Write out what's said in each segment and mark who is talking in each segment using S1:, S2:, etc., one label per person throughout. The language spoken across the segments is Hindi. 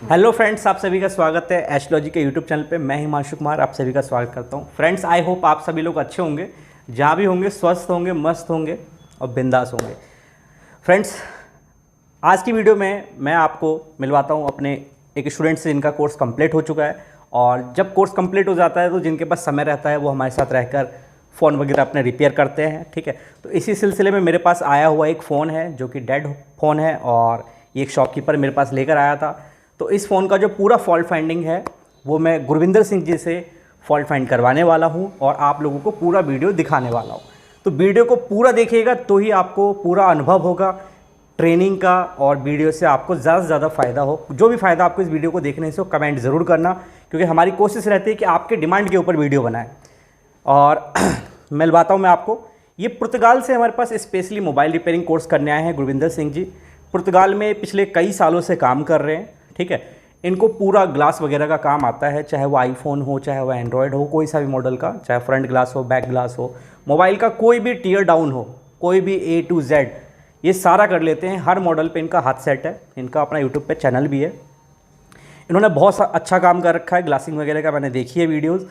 S1: हेलो फ्रेंड्स, आप सभी का स्वागत है एस्ट्रोलॉजी के यूट्यूब चैनल पे। मैं हिमांशु कुमार आप सभी का स्वागत करता हूं। फ्रेंड्स, आई होप आप सभी लोग अच्छे होंगे, जहां भी होंगे स्वस्थ होंगे, मस्त होंगे और बिंदास होंगे। फ्रेंड्स, आज की वीडियो में मैं आपको मिलवाता हूं अपने एक स्टूडेंट से जिनका कोर्स कंप्लीट हो चुका है। और जब कोर्स कंप्लीट हो जाता है तो जिनके पास समय रहता है वो हमारे साथ रहकर फ़ोन वगैरह अपने रिपेयर करते हैं। ठीक है, तो इसी सिलसिले में मेरे पास आया हुआ एक फ़ोन है जो कि डेड फ़ोन है और ये एक शॉपकीपर मेरे पास लेकर आया था। तो इस फ़ोन का जो पूरा फॉल्ट फाइंडिंग है वो मैं गुरविंदर सिंह जी से फॉल्ट फाइंड करवाने वाला हूँ और आप लोगों को पूरा वीडियो दिखाने वाला हूँ। तो वीडियो को पूरा देखिएगा तो ही आपको पूरा अनुभव होगा ट्रेनिंग का और वीडियो से आपको ज़्यादा से ज़्यादा फ़ायदा हो। जो भी फ़ायदा आपको इस वीडियो को देखने से हो कमेंट ज़रूर करना, क्योंकि हमारी कोशिश रहती है कि आपके डिमांड के ऊपर वीडियो बनाएं। और मिलवाता हूँ मैं आपको, ये पुर्तगाल से हमारे पास स्पेशली मोबाइल रिपेयरिंग कोर्स करने आए हैं गुरविंदर सिंह जी। पुर्तगाल में पिछले कई सालों से काम कर रहे हैं। ठीक है, इनको पूरा ग्लास वगैरह का काम आता है, चाहे वो आईफोन हो, चाहे वो एंड्रॉयड हो, कोई सा भी मॉडल का, चाहे फ्रंट ग्लास हो, बैक ग्लास हो, मोबाइल का कोई भी टीयर डाउन हो, कोई भी A to Z ये सारा कर लेते हैं। हर मॉडल पे इनका हाथ सेट है। इनका अपना यूट्यूब पे चैनल भी है। इन्होंने बहुत अच्छा काम कर रखा है, ग्लासिंग वगैरह का मैंने देखी है वीडियोज़,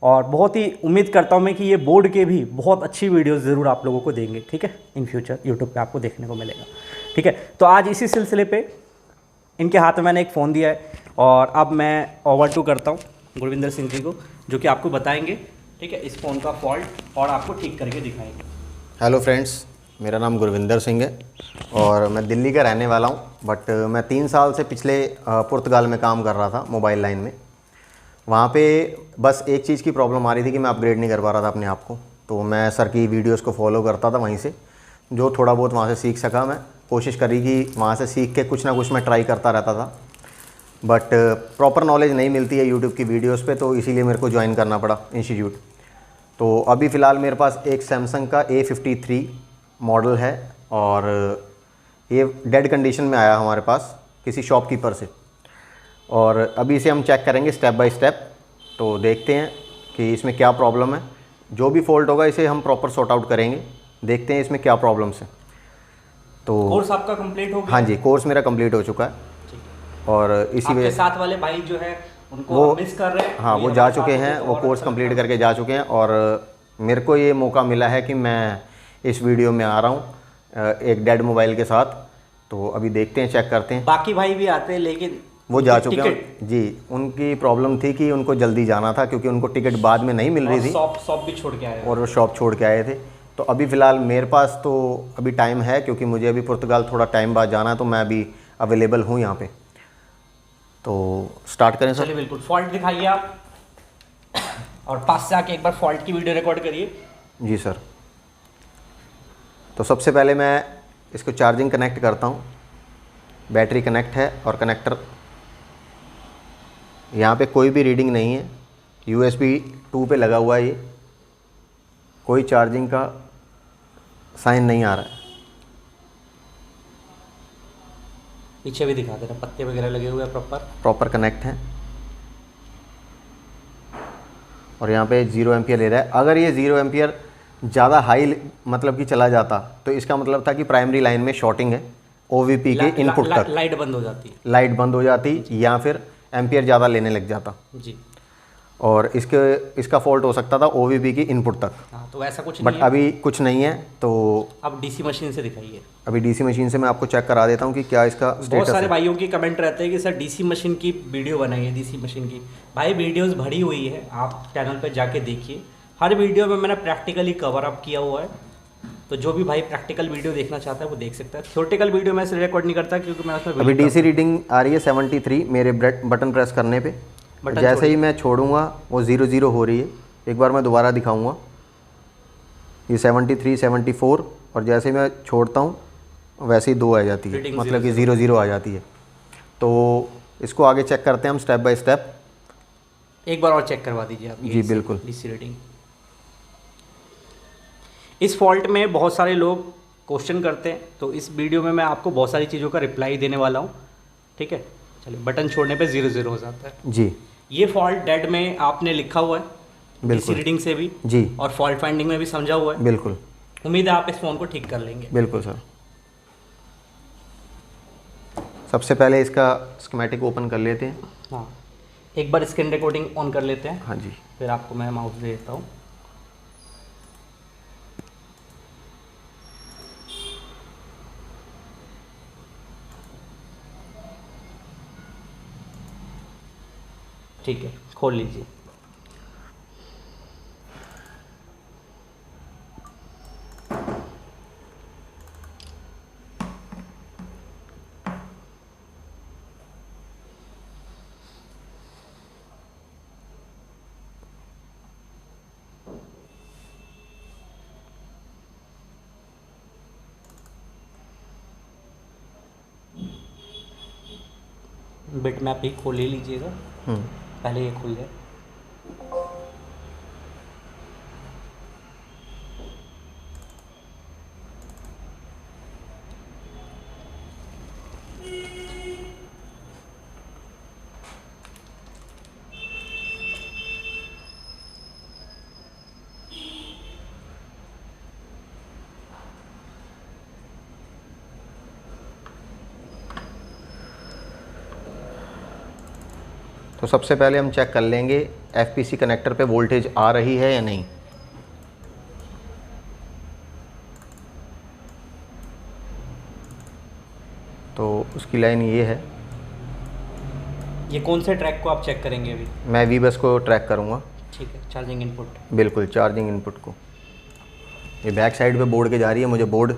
S1: और बहुत ही उम्मीद करता हूँ मैं कि ये बोर्ड के भी बहुत अच्छी वीडियोज़ ज़रूर आप लोगों को देंगे। ठीक है, इन फ्यूचर यूट्यूब पे आपको देखने को मिलेगा। ठीक है, तो आज इसी सिलसिले पे इनके हाथ में मैंने एक फ़ोन दिया है और अब मैं ओवर टू करता हूँ गुरविंदर सिंह जी को, जो कि आपको बताएंगे ठीक है इस फ़ोन का फॉल्ट और आपको ठीक करके दिखाएंगे।
S2: हेलो फ्रेंड्स, मेरा नाम गुरविंदर सिंह है और मैं दिल्ली का रहने वाला हूँ। बट मैं 3 साल से पिछले पुर्तगाल में काम कर रहा था मोबाइल लाइन में। वहाँ पे बस एक चीज़ की प्रॉब्लम आ रही थी कि मैं अपग्रेड नहीं कर पा रहा था अपने आप को। तो मैं सर की वीडियोस को फॉलो करता था, वहीं से जो थोड़ा बहुत वहाँ से सीख सका। मैं कोशिश करी कि वहाँ से सीख के कुछ ना कुछ मैं ट्राई करता रहता था, बट प्रॉपर नॉलेज नहीं मिलती है यूट्यूब की वीडियोज़ पे, तो इसीलिए मेरे को ज्वाइन करना पड़ा इंस्टीट्यूट। तो अभी फ़िलहाल मेरे पास एक सैमसंग का A53 मॉडल है और ये डेड कंडीशन में आया हमारे पास किसी शॉपकीपर से, और अभी इसे हम चेक करेंगे स्टेप बाय स्टेप। तो देखते हैं कि इसमें क्या प्रॉब्लम है। जो भी फॉल्ट होगा इसे हम प्रॉपर सॉर्ट आउट करेंगे, देखते हैं इसमें क्या प्रॉब्लम्स है। तो
S1: कोर्स आपका कंप्लीट हो गया?
S2: हाँ जी, कोर्स मेरा कंप्लीट हो चुका है और इसी
S1: आपके
S2: वजह
S1: साथ वाले भाई जो है उनको
S2: वो
S1: मिस कर रहे हैं।
S2: हाँ, वो जा चुके हैं, वो कोर्स कंप्लीट करके जा चुके हैं और मेरे को ये मौका मिला है कि मैं इस वीडियो में आ रहा हूँ एक डेड मोबाइल के साथ। तो अभी देखते हैं, चेक करते हैं।
S1: बाकी भाई भी आते हैं लेकिन
S2: वो जा चुके हैं जी। उनकी प्रॉब्लम थी कि उनको जल्दी जाना था क्योंकि उनको टिकट बाद में नहीं मिल रही थी
S1: शॉप भी छोड़ के आए
S2: और वो शॉप छोड़ के आए थे। तो अभी फ़िलहाल मेरे पास तो अभी टाइम है, क्योंकि मुझे अभी पुर्तगाल थोड़ा टाइम बाद जाना है, तो मैं अभी अवेलेबल हूँ यहाँ पे। तो स्टार्ट करें सर?
S1: चलिए, बिल्कुल। फॉल्ट दिखाइए आप और पास से आके एक बार फॉल्ट की वीडियो रिकॉर्ड करिए।
S2: जी सर। तो सबसे पहले मैं इसको चार्जिंग कनेक्ट करता हूँ। बैटरी कनेक्ट है और कनेक्टर यहाँ पे कोई भी रीडिंग नहीं है। USB 2 पे लगा हुआ है, ये कोई चार्जिंग का साइन नहीं आ रहा है।
S1: पीछे भी दिखा देना, पत्ते वगैरह लगे हुए हैं
S2: प्रॉपर कनेक्ट है और यहाँ पे 0 एम्पियर ले रहा है। अगर ये 0 एम्पियर ज़्यादा हाई मतलब कि चला जाता तो इसका मतलब था कि प्राइमरी लाइन में शॉर्टिंग है OVP के इनपुट तक।
S1: लाइट बंद हो जाती,
S2: लाइट बंद हो जाती या फिर एम्पियर ज़्यादा लेने लग जाता
S1: जी।
S2: और इसका फॉल्ट हो सकता था OVP की इनपुट तक।
S1: हाँ, तो ऐसा कुछ
S2: बट
S1: नहीं है।
S2: अभी कुछ नहीं है। तो
S1: अब DC मशीन से दिखाइए।
S2: अभी DC मशीन से मैं आपको चेक करा देता हूँ कि क्या इसका
S1: बहुत
S2: स्टेटस
S1: सारे
S2: है।
S1: भाइयों की कमेंट रहते हैं कि सर DC मशीन की वीडियो बनाइए। DC मशीन की भाई वीडियोस भरी हुई है, आप चैनल पे जाके देखिए। हर वीडियो में मैंने प्रैक्टिकली कवर अप किया हुआ है, तो जो भी भाई प्रैक्टिकल वीडियो देखना चाहता है वो देख सकता है। थ्योरेटिकल वीडियो मैं रिकॉर्ड नहीं करता क्योंकि मैं उसमें
S2: अभी DC रीडिंग आ रही है 73 मेरे बटन प्रेस करने पे। जैसे ही मैं छोड़ूंगा वो 00 हो रही है। एक बार मैं दोबारा दिखाऊंगा, ये 73 74 और जैसे ही मैं छोड़ता हूँ वैसे ही 2 आ जाती है, मतलब कि 00 आ जाती है। तो इसको आगे चेक करते हैं हम स्टेप बाय स्टेप।
S1: एक बार और चेक करवा दीजिए आप।
S2: जी बिल्कुल।
S1: DC reading. इस फॉल्ट में बहुत सारे लोग क्वेश्चन करते हैं, तो इस वीडियो में मैं आपको बहुत सारी चीज़ों का रिप्लाई देने वाला हूँ। ठीक है, चलिए। बटन छोड़ने पे 00 हो जाता है
S2: जी।
S1: ये फॉल्ट डेड में आपने लिखा हुआ है,
S2: बिल्कुल।
S1: DC रीडिंग से भी
S2: जी,
S1: और फॉल्ट फाइंडिंग में भी समझा हुआ है।
S2: बिल्कुल।
S1: उम्मीद है आप इस फ़ोन को ठीक कर लेंगे।
S2: बिल्कुल सर। सबसे पहले इसका स्कीमेटिक ओपन कर लेते हैं।
S1: हाँ, एक बार स्क्रीन रिकॉर्डिंग ऑन कर लेते हैं,
S2: हाँ जी।
S1: फिर आपको मैं माउस दे देता हूँ। ठीक है, खोल लीजिए। बिट मैप ही खोल ही लीजिएगा, पहले ये खुल जाए।
S2: तो सबसे पहले हम चेक कर लेंगे एफपीसी कनेक्टर पे वोल्टेज आ रही है या नहीं। तो उसकी लाइन ये है।
S1: ये कौन से ट्रैक को आप चेक करेंगे अभी?
S2: मैं वी बस को ट्रैक करूँगा।
S1: ठीक है, चार्जिंग इनपुट।
S2: बिल्कुल, चार्जिंग इनपुट को। ये बैक साइड पे बोर्ड के जा रही है, मुझे बोर्ड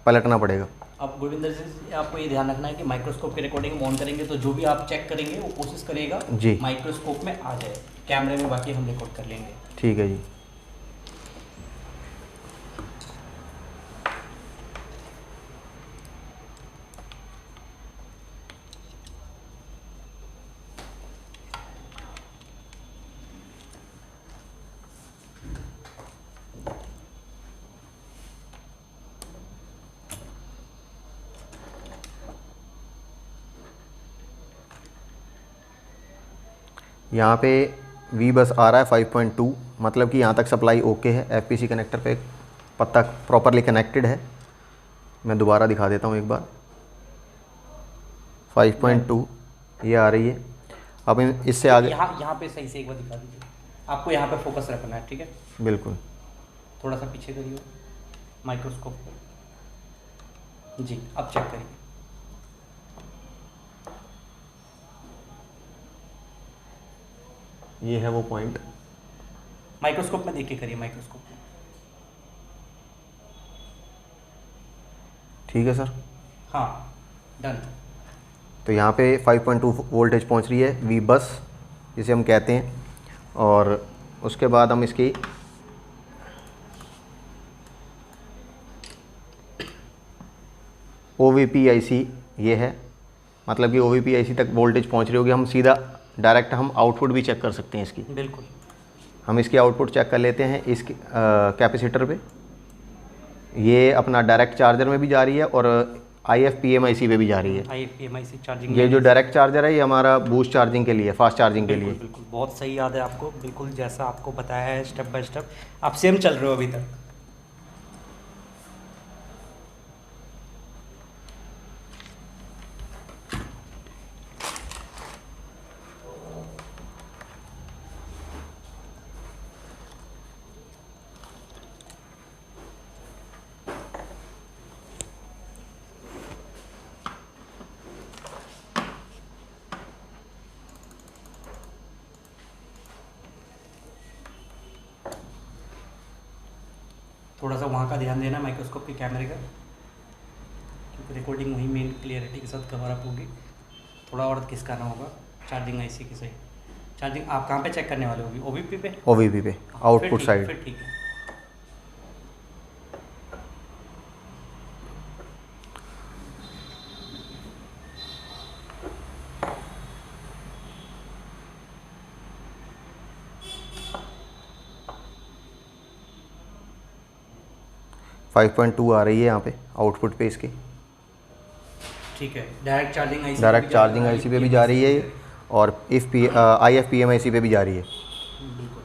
S2: पलटना पड़ेगा।
S1: अब गुरविंदर जी, आपको ये ध्यान रखना है कि माइक्रोस्कोप की रिकॉर्डिंग ऑन करेंगे तो जो भी आप चेक करेंगे वो कोशिश करिएगा
S2: जी
S1: माइक्रोस्कोप में आ जाए। कैमरे में बाकी हम रिकॉर्ड कर लेंगे।
S2: ठीक है जी। यहाँ पे वी बस आ रहा है 5.2, मतलब कि यहाँ तक सप्लाई ओके है। एफपीसी कनेक्टर पे पत्ता प्रॉपरली कनेक्टेड है। मैं दोबारा दिखा देता हूँ एक बार। 5.2 ये आ रही है। अब इससे आगे
S1: यहाँ पे सही से एक बार दिखा दीजिए। आपको यहाँ पे फोकस रखना है, ठीक है?
S2: बिल्कुल।
S1: थोड़ा सा पीछे करिए माइक्रोस्कोप पे। जी, अब चेक करिए।
S2: ये है वो पॉइंट।
S1: माइक्रोस्कोप में देख के करिए, माइक्रोस्कोप में।
S2: ठीक है सर।
S1: हाँ, डन।
S2: तो यहाँ पे 5.2 वोल्टेज पहुँच रही है वी बस जिसे हम कहते हैं। और उसके बाद हम इसकी OVP IC ये है, मतलब कि OVP IC तक वोल्टेज पहुँच रही होगी। हम सीधा डायरेक्ट हम आउटपुट भी चेक कर सकते हैं इसकी।
S1: बिल्कुल।
S2: हम इसकी आउटपुट चेक कर लेते हैं इस कैपेसिटर पे। ये अपना डायरेक्ट चार्जर में भी जा रही है और IF-PMIC पे भी जा रही है।
S1: IF-PMIC charging.
S2: ये जो डायरेक्ट चार्जर है ये हमारा बूस्ट चार्जिंग के लिए, फास्ट चार्जिंग के लिए।
S1: बिल्कुल, बहुत सही याद है आपको, बिल्कुल जैसा आपको बताया है स्टेप बाय स्टेप आप सेम चल रहे हो अभी तक। थोड़ा सा वहाँ का ध्यान देना माइक्रोस्कोप के कैमरे का, क्योंकि रिकॉर्डिंग वही मेन क्लियरिटी के साथ कवर अप होगी। थोड़ा और खिसकाना होगा चार्जिंग IC की। सही चार्जिंग आप कहाँ पे चेक करने वाले होगी? OVP पे?
S2: OVP पे आउटपुट साइड।
S1: फिर ठीक है।
S2: फाइव 5.2 आ रही है यहाँ पे आउटपुट पे इसके।
S1: ठीक है, डायरेक्ट चार्जिंग IC
S2: पे भी जा रही है और IF-PMIC पे भी जा रही है।
S1: बिल्कुल।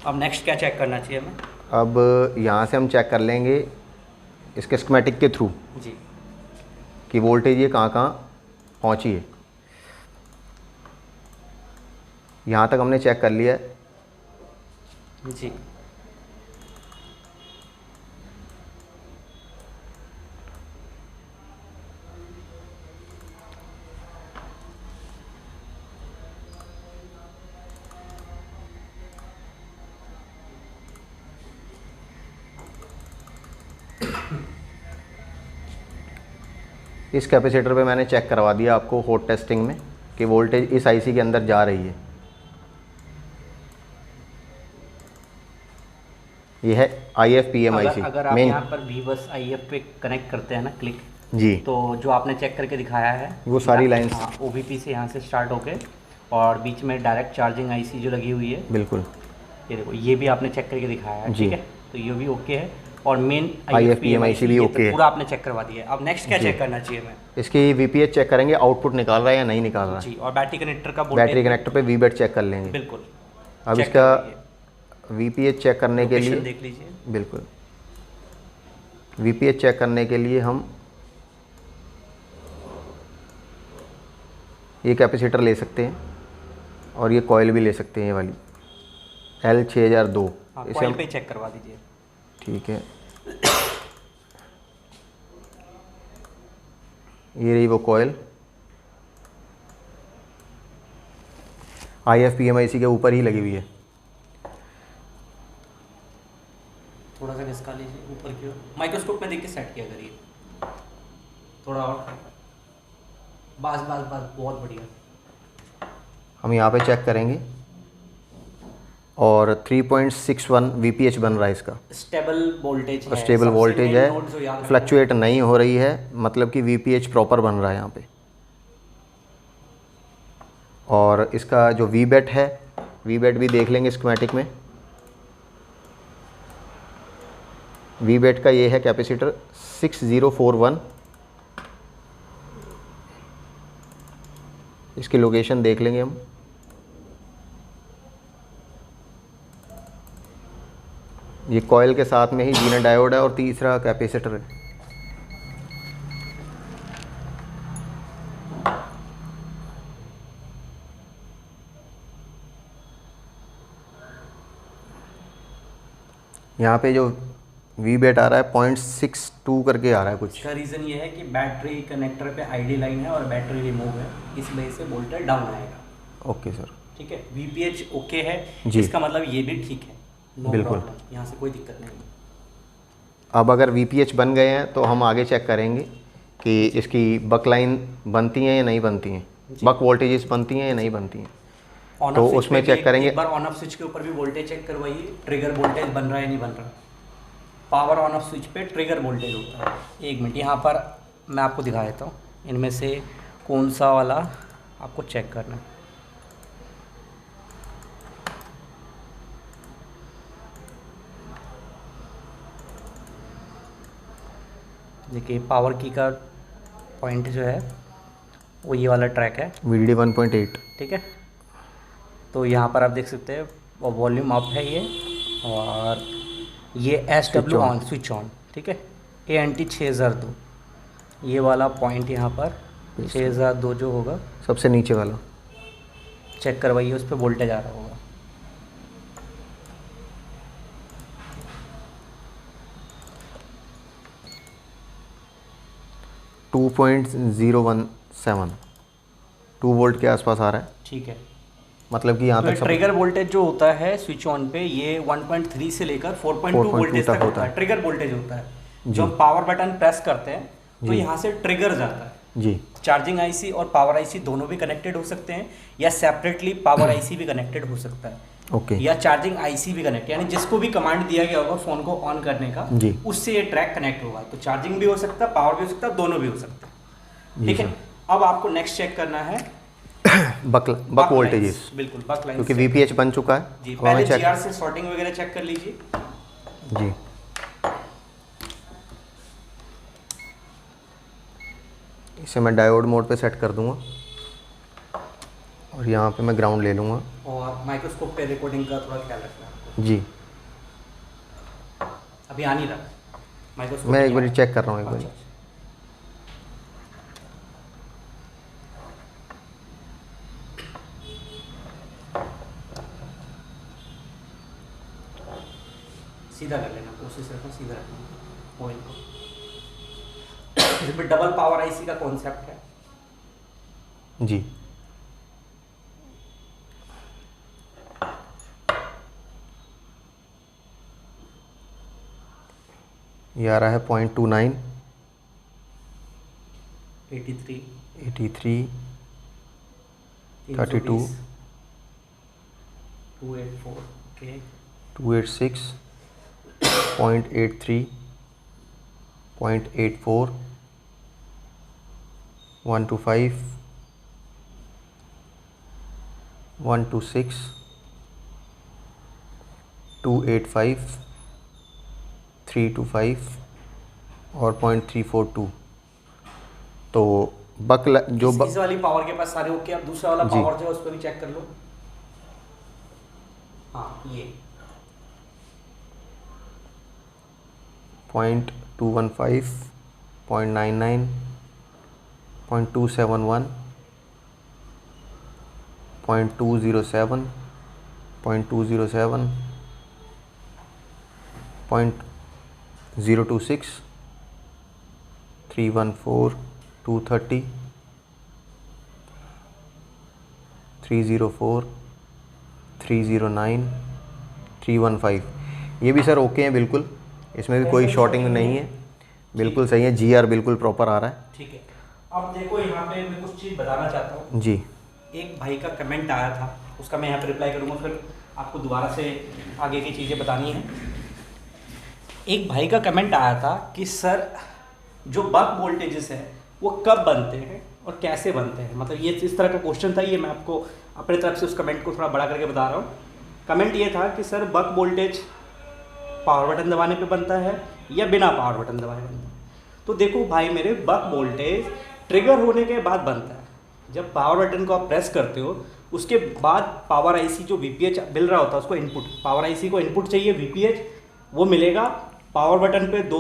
S1: अब नेक्स्ट क्या चेक करना चाहिए हमें?
S2: अब यहाँ से हम चेक कर लेंगे इसके स्कीमेटिक के थ्रू।
S1: जी।
S2: कि वोल्टेज ये कहाँ कहाँ पहुँची है। यहाँ तक हमने चेक कर लिया है
S1: जी।
S2: इस कैपेसिटर पे मैंने चेक करवा दिया आपको हॉट टेस्टिंग में कि वोल्टेज इस आईसी के अंदर जा रही है। ये है IF-PM IC
S1: अगर आप
S2: मेन।
S1: यहाँ पर वी बस IF पे कनेक्ट करते हैं ना क्लिक,
S2: जी,
S1: तो जो आपने चेक करके दिखाया है
S2: वो सारी लाइंस
S1: OBP से यहाँ से स्टार्ट होके और बीच में डायरेक्ट चार्जिंग IC जो लगी हुई है,
S2: बिल्कुल,
S1: ये देखो ये भी आपने चेक करके दिखाया है,
S2: जी।
S1: ठीक है। तो ये भी ओके है और मेन
S2: IF-PM IC भी
S1: ये
S2: ओके है।
S1: पूरा आपने चेक करवा दिया है। अब नेक्स्ट क्या चेक करना चाहिए हमें?
S2: इसकी VPH चेक करेंगे, आउटपुट निकाल रहा है या नहीं निकाल रहा है।
S1: जी, और बैटरी कनेक्टर का
S2: बैटरी कनेक्टर पे VBAT चेक कर लेंगे।
S1: बिल्कुल।
S2: अब
S1: check
S2: इसका
S1: कर लीजिए।
S2: VPH चेक करने के
S1: Location
S2: लिए
S1: देख लीजिए।
S2: बिल्कुल VPH चेक करने के लिए हम ये कैपेसिटर ले सकते हैं और ये कॉइल भी ले सकते हैं, ये वाली L6002। इसे
S1: कॉइल
S2: हम
S1: पे चेक करवा दीजिए।
S2: ठीक है, ये रही वो कॉइल IF-PM IC के ऊपर ही लगी हुई है।
S1: थोड़ा सा खिसका लीजिए ऊपर की ओर, माइक्रोस्कोप में देख के सेट किया करिए थोड़ा और। बस बस बस, बहुत बढ़िया।
S2: हम यहाँ पे चेक करेंगे और 3.61 VPH बन रहा है इसका।
S1: स्टेबल वोल्टेज है,
S2: स्टेबल
S1: सबसे
S2: वोल्टेज
S1: main note जो याद
S2: है,
S1: रखना
S2: फ्लक्चुएट नहीं हो रही है, मतलब कि VPH प्रॉपर बन रहा है यहाँ पे। और इसका जो VBAT है, VBAT भी देख लेंगे स्कीमेटिक में। VBAT का ये है कैपेसिटर 6041। इसकी लोकेशन देख लेंगे हम। ये कॉइल के साथ में ही जीना डायोड है और तीसरा कैपेसिटर है। यहाँ पे जो VBAT आ रहा है 0.62 करके आ रहा है कुछ।
S1: इसका रीज़न ये है कि बैटरी कनेक्टर पे ID लाइन है और बैटरी रिमूव है, इस वजह से वोल्टेज डाउन आएगा।
S2: ओके सर,
S1: ठीक है। VPH ओके है,
S2: जी।
S1: इसका मतलब ये भी ठीक है, नो
S2: बिल्कुल।
S1: प्रॉब्लम, यहाँ से कोई दिक्कत नहीं है।
S2: अब अगर VPH बन गए हैं तो हम आगे चेक करेंगे कि इसकी बक लाइन बनती हैं या नहीं बनती हैं, बक वोल्टेजेस बनती हैं या नहीं बनती हैं।
S1: ऑन
S2: तो
S1: ऑफ स्विच
S2: उसमें
S1: पे
S2: चेक
S1: भी
S2: करेंगे।
S1: एक बार ऑन ऑफ स्विच के ऊपर भी वोल्टेज चेक करवाइए, ट्रिगर वोल्टेज बन रहा है नहीं बन रहा। पावर ऑन ऑफ स्विच पे ट्रिगर वोल्टेज होता है। एक मिनट, यहाँ पर मैं आपको दिखा देता हूँ इनमें से कौन सा वाला आपको चेक करना है। देखिए पावर की का पॉइंट जो है वो ये वाला ट्रैक है,
S2: VDD 1.8।
S1: ठीक है। तो यहाँ पर आप देख सकते हैं वॉल्यूम अप है ये, और ये SW ऑन स्विच ऑन, ठीक है। ANT 6002 ये वाला पॉइंट यहाँ पर 6002 जो होगा
S2: सबसे नीचे वाला
S1: चेक करवाइए, उस पर वोल्टेज आ रहा होगा।
S2: टू 2.017 2 वोल्ट के आसपास आ रहा है,
S1: ठीक है।
S2: मतलब कि यहाँ
S1: तो
S2: तक सब
S1: ट्रिगर वोल्टेज जो होता है स्विच ऑन पे ये 1.3 से लेकर 4.2 वोल्टेज तक होता है, ट्रिगर वोल्टेज होता है। जो हम पावर बटन प्रेस करते हैं तो यहाँ से ट्रिगर जाता है
S2: जी।
S1: चार्जिंग आईसी और पावर आईसी दोनों भी कनेक्टेड हो सकते हैं, या सेपरेटली पावर आईसी भी कनेक्टेड हो सकता है,
S2: ओके,
S1: या चार्जिंग आईसी भी कनेक्ट, यानी जिसको भी कमांड दिया गया होगा फ़ोन को ऑन करने का
S2: जी।
S1: उससे ये ट्रैक कनेक्ट होगा। तो चार्जिंग भी हो सकता है, पावर भी हो सकता है, दोनों भी हो सकता है,
S2: जी
S1: ठीक है। अब आपको नेक्स्ट चेक करना है
S2: बक वोल्टेजेस,
S1: बिल्कुल बक लाइन,
S2: क्योंकि VPH बन चुका है।
S1: जी।
S2: अब हमें
S1: पहले
S2: चेक
S1: GR से सॉर्टिंग वगैरह चेक कर लीजिए।
S2: जी। इसे मैं डायोड मोड पे सेट कर दूंगा और यहाँ पे मैं ग्राउंड ले लूँगा।
S1: और माइक्रोस्कोप पे रिकॉर्डिंग का थोड़ा ख्याल रखना है आपको।
S2: जी,
S1: अभी आ नहीं रहा माइक्रोस्कोप,
S2: मैं एक बार चेक कर रहा हूँ एक बार।
S1: अच्छा, सीधा कर लेना, कोशिश रखना सीधा रखना ऑयल को। इसमें डबल पावर आईसी का कॉन्सेप्ट है
S2: जी। ये आ रहा है 0.29
S1: 83
S2: 32
S1: 284 ओके
S2: 286 0.83 0.84 125 126 285 325 और 0.342। तो बक जो
S1: इस वाली पावर के पास सारे ओके। अब दूसरा वाला
S2: जी।
S1: पावर जो है उस पर भी चेक कर लो। हाँ ये
S2: 0.215 0.99 0.271 0.207 0.207 0.026 314 230 304 309 315। ये भी सर ओके हैं बिल्कुल, इसमें भी कोई शॉर्टिंग नहीं है, बिल्कुल सही है। GR बिल्कुल प्रॉपर आ रहा है।
S1: ठीक है। अब देखो यहाँ पे मैं कुछ चीज़ बताना चाहता हूँ
S2: जी।
S1: एक भाई का कमेंट आया था, उसका मैं यहाँ पे रिप्लाई करूँगा, फिर आपको दोबारा से आगे की चीज़ें बतानी है। एक भाई का कमेंट आया था कि सर जो बक वोल्टेजेस है वो कब बनते हैं और कैसे बनते हैं, मतलब ये इस तरह का क्वेश्चन था। ये मैं आपको अपने तरफ से उस कमेंट को थोड़ा बड़ा करके बता रहा हूँ। कमेंट ये था कि सर बक वोल्टेज पावर बटन दबाने पे बनता है या बिना पावर बटन दबाए बनता है। तो देखो भाई मेरे, बक वोल्टेज ट्रिगर होने के बाद बनता है। जब पावर बटन को आप प्रेस करते हो उसके बाद पावर आईसी जो वीपीएच मिल रहा होता है उसको इनपुट, पावर आईसी को इनपुट चाहिए वीपीएच, वो मिलेगा पावर बटन पे 2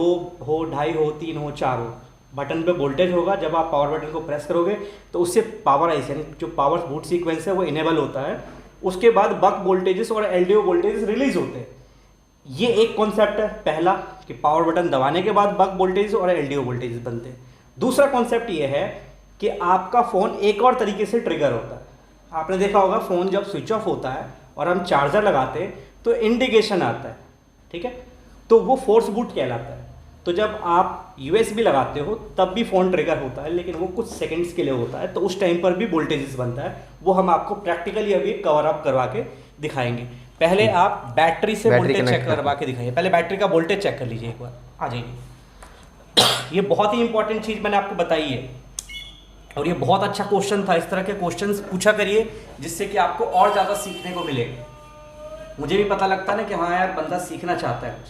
S1: हो, 2.5 हो, 3 हो, 4 हो, बटन पे वोल्टेज होगा। जब आप पावर बटन को प्रेस करोगे तो उससे पावर आईसी यानी जो पावर बूट सीक्वेंस है वो इनेबल होता है। उसके बाद बक वोल्टेजेस और एलडीओ वोल्टेजेस रिलीज होते हैं। ये एक कॉन्सेप्ट है पहला कि पावर बटन दबाने के बाद बक वोल्टेज और एलडीओ वोल्टेज बनते हैं। दूसरा कॉन्सेप्ट ये है कि आपका फ़ोन एक और तरीके से ट्रिगर होता है। आपने देखा होगा फ़ोन जब स्विच ऑफ होता है और हम चार्जर लगाते हैं तो इंडिकेशन आता है, ठीक है, तो वो फोर्स बूट कहलाता है। तो जब आप यूएसबी लगाते हो तब भी फ़ोन ट्रिगर होता है, लेकिन वो कुछ सेकंड्स के लिए होता है, तो उस टाइम पर भी वोल्टेजेस बनता है। वो हम आपको प्रैक्टिकली अभी कवर अप करवा के दिखाएंगे। पहले आप बैटरी से वोल्टेज चेक करवा के दिखाइए। पहले बैटरी का वोल्टेज चेक कर लीजिए एक बार, आ जाइए। ये बहुत ही इंपॉर्टेंट चीज़ मैंने आपको बताई है और ये बहुत अच्छा क्वेश्चन था। इस तरह के क्वेश्चंस पूछा करिए जिससे कि आपको और ज़्यादा सीखने को मिलेगा। मुझे भी पता लगता है ना कि हाँ यार बंदा सीखना चाहता है कुछ।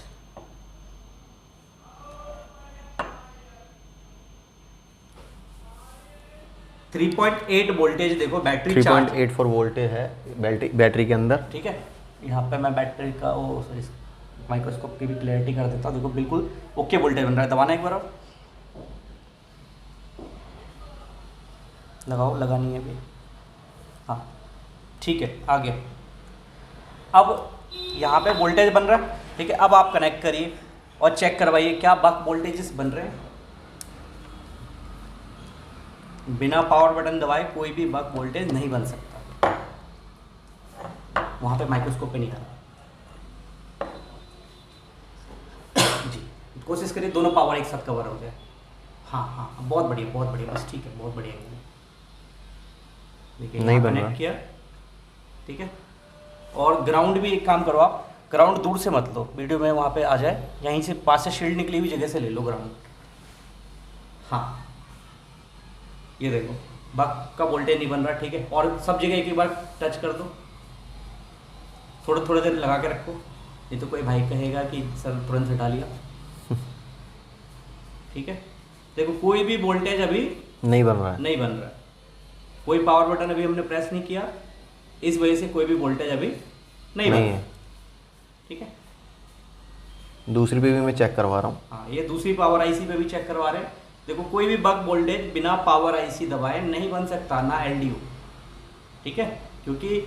S1: थ्री 3.8 वोल्टेज देखो बैटरी
S2: 3.84 वोल्टेज है बैटरी के अंदर।
S1: ठीक है, यहाँ पे मैं बैटरी का वो सॉरी माइक्रोस्कोप की भी क्लैरिटी कर देता हूँ। देखो बिल्कुल ओके वोल्टेज बन रहा है। दबाना एक बार और लगाओ, लगानी है अभी। हाँ ठीक है, आगे। अब यहाँ पे वोल्टेज बन रहा है, ठीक है। अब आप कनेक्ट करिए और चेक करवाइए क्या बक वोल्टेजेस बन रहे हैं। बिना पावर बटन दबाए कोई भी बक वोल्टेज नहीं बन सकता। वहाँ पे माइक्रोस्कोप पे नहीं आ रहा जी। कोशिश करिए दोनों पावर एक साथ कवर हो जाए। हाँ हाँ बहुत बढ़िया, बहुत बढ़िया, बस ठीक है, बहुत बढ़िया। देखिए
S2: नहीं बन रहा,
S1: कनेक्ट किया, ठीक है। और ग्राउंड भी एक काम करो आप, ग्राउंड दूर से मत लो, वीडियो में वहाँ पे आ जाए, यहीं से पास से शील्ड निकली हुई जगह से ले लो ग्राउंड। हाँ ये देखो बक का वोल्टेज नहीं बन रहा, ठीक है। और सब जगह एक बार टच कर दो, थोड़ी देर लगा के रखो, नहीं तो कोई भाई कहेगा कि सर तुरंत हटा लिया। ठीक है, देखो कोई भी वोल्टेज अभी
S2: नहीं बन रहा है,
S1: नहीं बन रहा है। कोई पावर बटन अभी हमने प्रेस नहीं किया, इस वजह से कोई भी वोल्टेज अभी नहीं बन रहा, ठीक है।
S2: दूसरी पे भी मैं चेक करवा रहा हूँ।
S1: हाँ ये दूसरी पावर आईसी पे भी चेक करवा रहे हैं। देखो कोई भी बक वोल्टेज बिना पावर आईसी दबाए नहीं बन सकता, ना एलडीओ, ठीक है। क्योंकि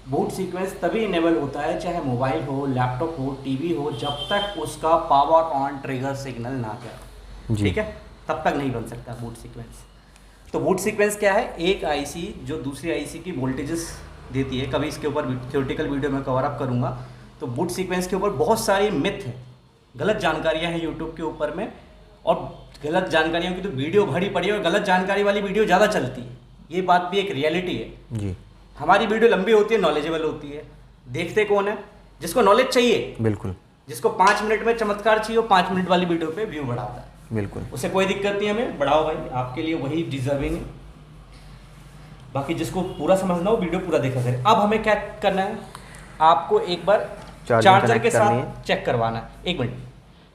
S1: बूट सीक्वेंस तभी इनेबल होता है चाहे मोबाइल हो, लैपटॉप हो, टीवी हो, जब तक उसका पावर ऑन ट्रिगर सिग्नल ना जाए, ठीक है, तब तक नहीं बन सकता बूट सीक्वेंस। तो बूट सीक्वेंस क्या है? एक आईसी जो दूसरी आईसी की वोल्टेजेस देती है, कभी इसके ऊपर थ्योरेटिकल वीडियो में कवर अप करूँगा। तो बूट सीक्वेंस के ऊपर बहुत सारी मिथ है, गलत जानकारियाँ हैं यूट्यूब के ऊपर में, और गलत जानकारियों की तो वीडियो भरी पड़ी है और गलत जानकारी वाली वीडियो ज़्यादा चलती है, ये बात भी एक रियलिटी है
S2: जी।
S1: हमारी वीडियो लंबी होती है, नॉलेजेबल होती है, देखते कौन है? जिसको नॉलेज चाहिए,
S2: बिल्कुल,
S1: जिसको 5 मिनट में चमत्कार चाहिए, वो 5 मिनट वाली वीडियो पे व्यू बढ़ाता है,
S2: बिल्कुल।
S1: उसे कोई दिक्कत नहीं है, हमें बढ़ाओ भाई, आपके लिए वही डिजर्विंग है। बाकी जिसको पूरा समझना हो वीडियो पूरा देखा करें। अब हमें क्या करना है, आपको एक बार चार्जर के साथ चेक करवाना है। 1 मिनट,